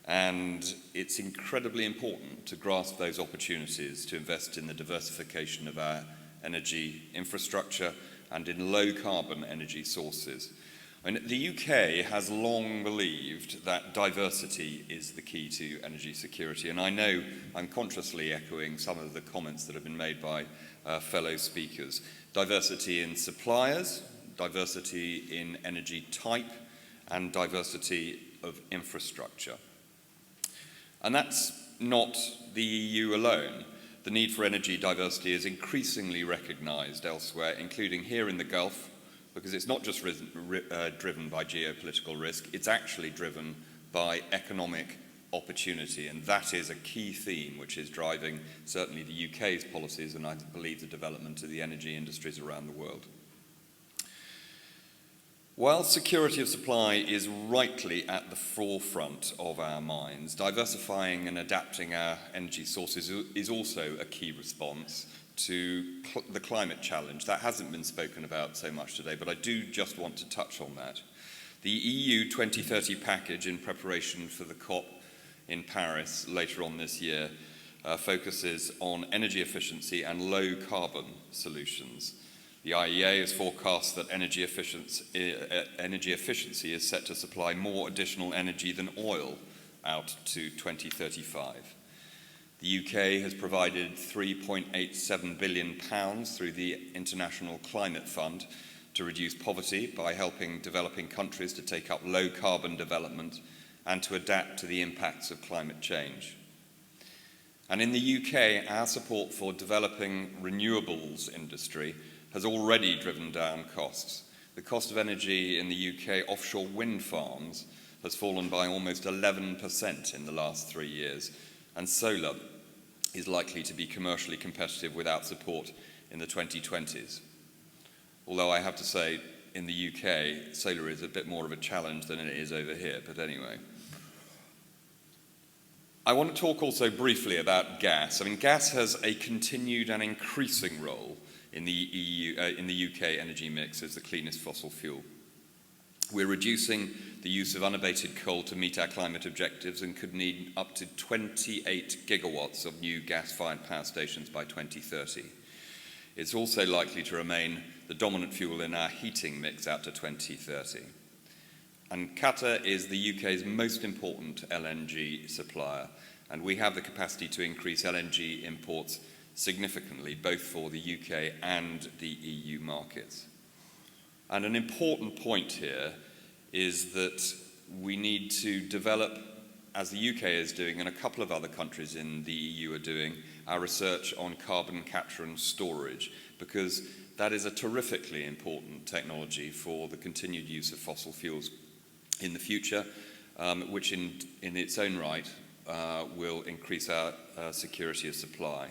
And it's incredibly important to grasp those opportunities to invest in the diversification of our energy infrastructure and in low-carbon energy sources. And the UK has long believed that diversity is the key to energy security, and I know I'm consciously echoing some of the comments that have been made by fellow speakers. Diversity in suppliers, diversity in energy type, and diversity of infrastructure. And that's not the EU alone. The need for energy diversity is increasingly recognised elsewhere, including here in the Gulf, because it's not just driven by geopolitical risk, it's actually driven by economic opportunity, and that is a key theme which is driving certainly the UK's policies and I believe the development of the energy industries around the world. While security of supply is rightly at the forefront of our minds, diversifying and adapting our energy sources is also a key response to the climate challenge. That hasn't been spoken about so much today, but I do just want to touch on that. The EU 2030 package in preparation for the COP in Paris later on this year focuses on energy efficiency and low carbon solutions. The IEA has forecast that energy efficiency is set to supply more additional energy than oil out to 2035. The UK has provided £3.87 billion through the International Climate Fund to reduce poverty by helping developing countries to take up low-carbon development and to adapt to the impacts of climate change. And in the UK, our support for developing renewables industry has already driven down costs. The cost of energy in the UK offshore wind farms has fallen by almost 11% in the last 3 years, and solar is likely to be commercially competitive without support in the 2020s. Although I have to say, in the UK, solar is a bit more of a challenge than it is over here, but anyway. I want to talk also briefly about gas. I mean, gas has a continued and increasing role in the UK energy mix as the cleanest fossil fuel. We're reducing the use of unabated coal to meet our climate objectives and could need up to 28 gigawatts of new gas-fired power stations by 2030. It's also likely to remain the dominant fuel in our heating mix out to 2030. And Qatar is the UK's most important LNG supplier, and we have the capacity to increase LNG imports significantly, both for the UK and the EU markets. And an important point here is that we need to develop, as the UK is doing and a couple of other countries in the EU are doing, our research on carbon capture and storage, because that is a terrifically important technology for the continued use of fossil fuels in the future, which in its own right will increase our security of supply.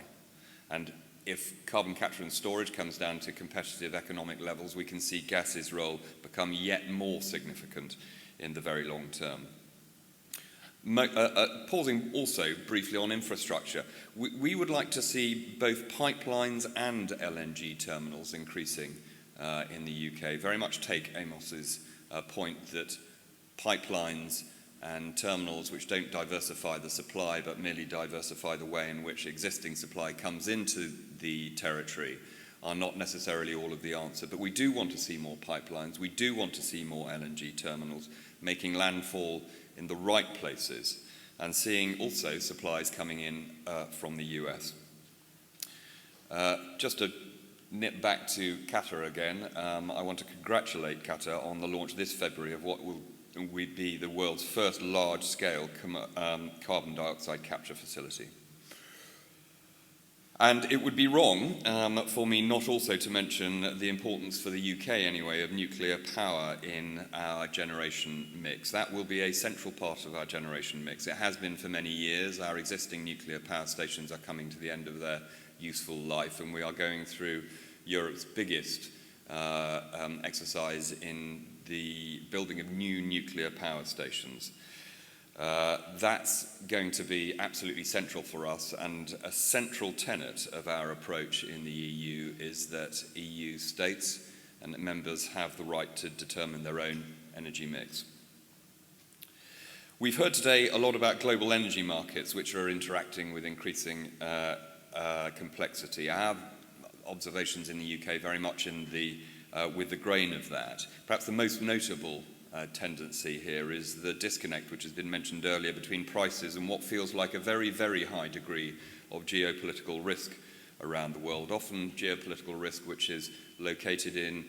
And if carbon capture and storage comes down to competitive economic levels, we can see gas's role become yet more significant in the very long term. Pausing also briefly on infrastructure, we would like to see both pipelines and LNG terminals increasing in the UK. Very much take Amos's point that pipelines and terminals which don't diversify the supply but merely diversify the way in which existing supply comes into the territory are not necessarily all of the answer. But we do want to see more pipelines, we do want to see more LNG terminals making landfall in the right places, and seeing also supplies coming in from the US. Just to nip back to Qatar again, I want to congratulate Qatar on the launch this February of what will be the world's first large-scale carbon dioxide capture facility. And it would be wrong for me not also to mention the importance for the UK anyway of nuclear power in our generation mix. That will be a central part of our generation mix. It has been for many years. Our existing nuclear power stations are coming to the end of their useful life, and we are going through Europe's biggest exercise in the building of new nuclear power stations. That's going to be absolutely central for us, and a central tenet of our approach in the EU is that EU states and members have the right to determine their own energy mix. We've heard today a lot about global energy markets, which are interacting with increasing complexity. Our observations in the UK very much with the grain of that. Perhaps the most notable tendency here is the disconnect, which has been mentioned earlier, between prices and what feels like a very, very high degree of geopolitical risk around the world. Often geopolitical risk which is located in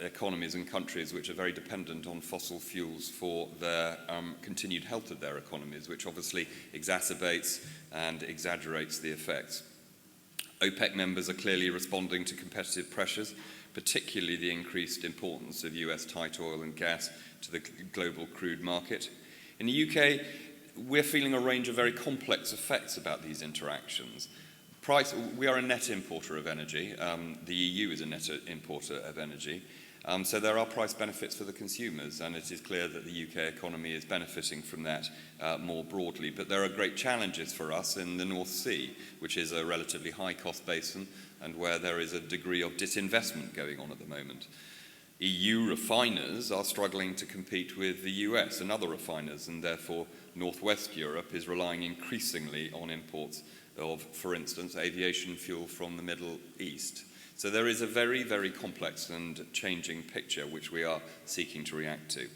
economies and countries which are very dependent on fossil fuels for their continued health of their economies, which obviously exacerbates and exaggerates the effects. OPEC members are clearly responding to competitive pressures, particularly the increased importance of US tight oil and gas to the global crude market. In the UK, we're feeling a range of very complex effects about these interactions. We are a net importer of energy. The EU is a net importer of energy. So there are price benefits for the consumers, and it is clear that the UK economy is benefiting from that more broadly. But there are great challenges for us in the North Sea, which is a relatively high-cost basin and where there is a degree of disinvestment going on at the moment. EU refiners are struggling to compete with the US and other refiners, and therefore Northwest Europe is relying increasingly on imports of, for instance, aviation fuel from the Middle East. So there is a very, very complex and changing picture which we are seeking to react to.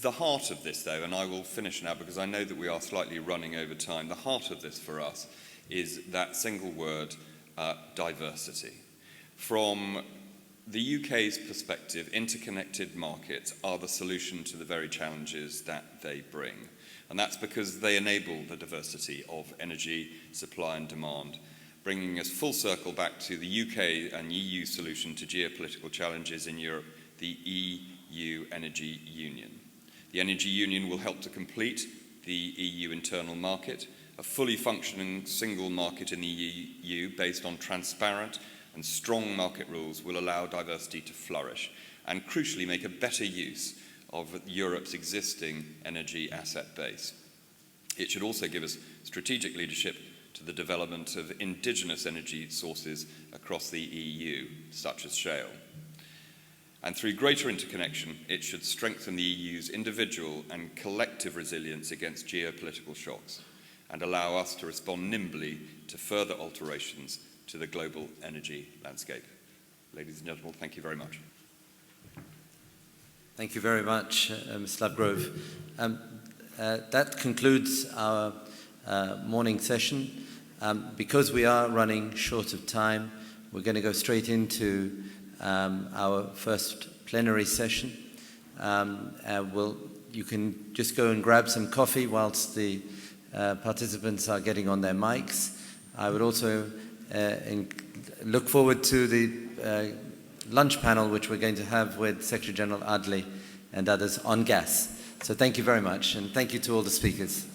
The heart of this, though, and I will finish now because I know that we are slightly running over time, the heart of this for us is that single word, diversity. From the UK's perspective, interconnected markets are the solution to the very challenges that they bring. And that's because they enable the diversity of energy, supply and demand, bringing us full circle back to the UK and EU solution to geopolitical challenges in Europe, the EU Energy Union. The Energy Union will help to complete the EU internal market, a fully functioning single market in the EU based on transparent and strong market rules will allow diversity to flourish and crucially make a better use of Europe's existing energy asset base. It should also give us strategic leadership to the development of indigenous energy sources across the EU, such as shale. And through greater interconnection, it should strengthen the EU's individual and collective resilience against geopolitical shocks. and allow us to respond nimbly to further alterations to the global energy landscape. Ladies and gentlemen, thank you very much. Thank you very much, Ms. Lovegrove. That concludes our morning session. Because we are running short of time, we're going to go straight into our first plenary session. You can just go and grab some coffee whilst the participants are getting on their mics. I would also look forward to the lunch panel which we're going to have with Secretary General Adli and others on gas. So thank you very much, and thank you to all the speakers.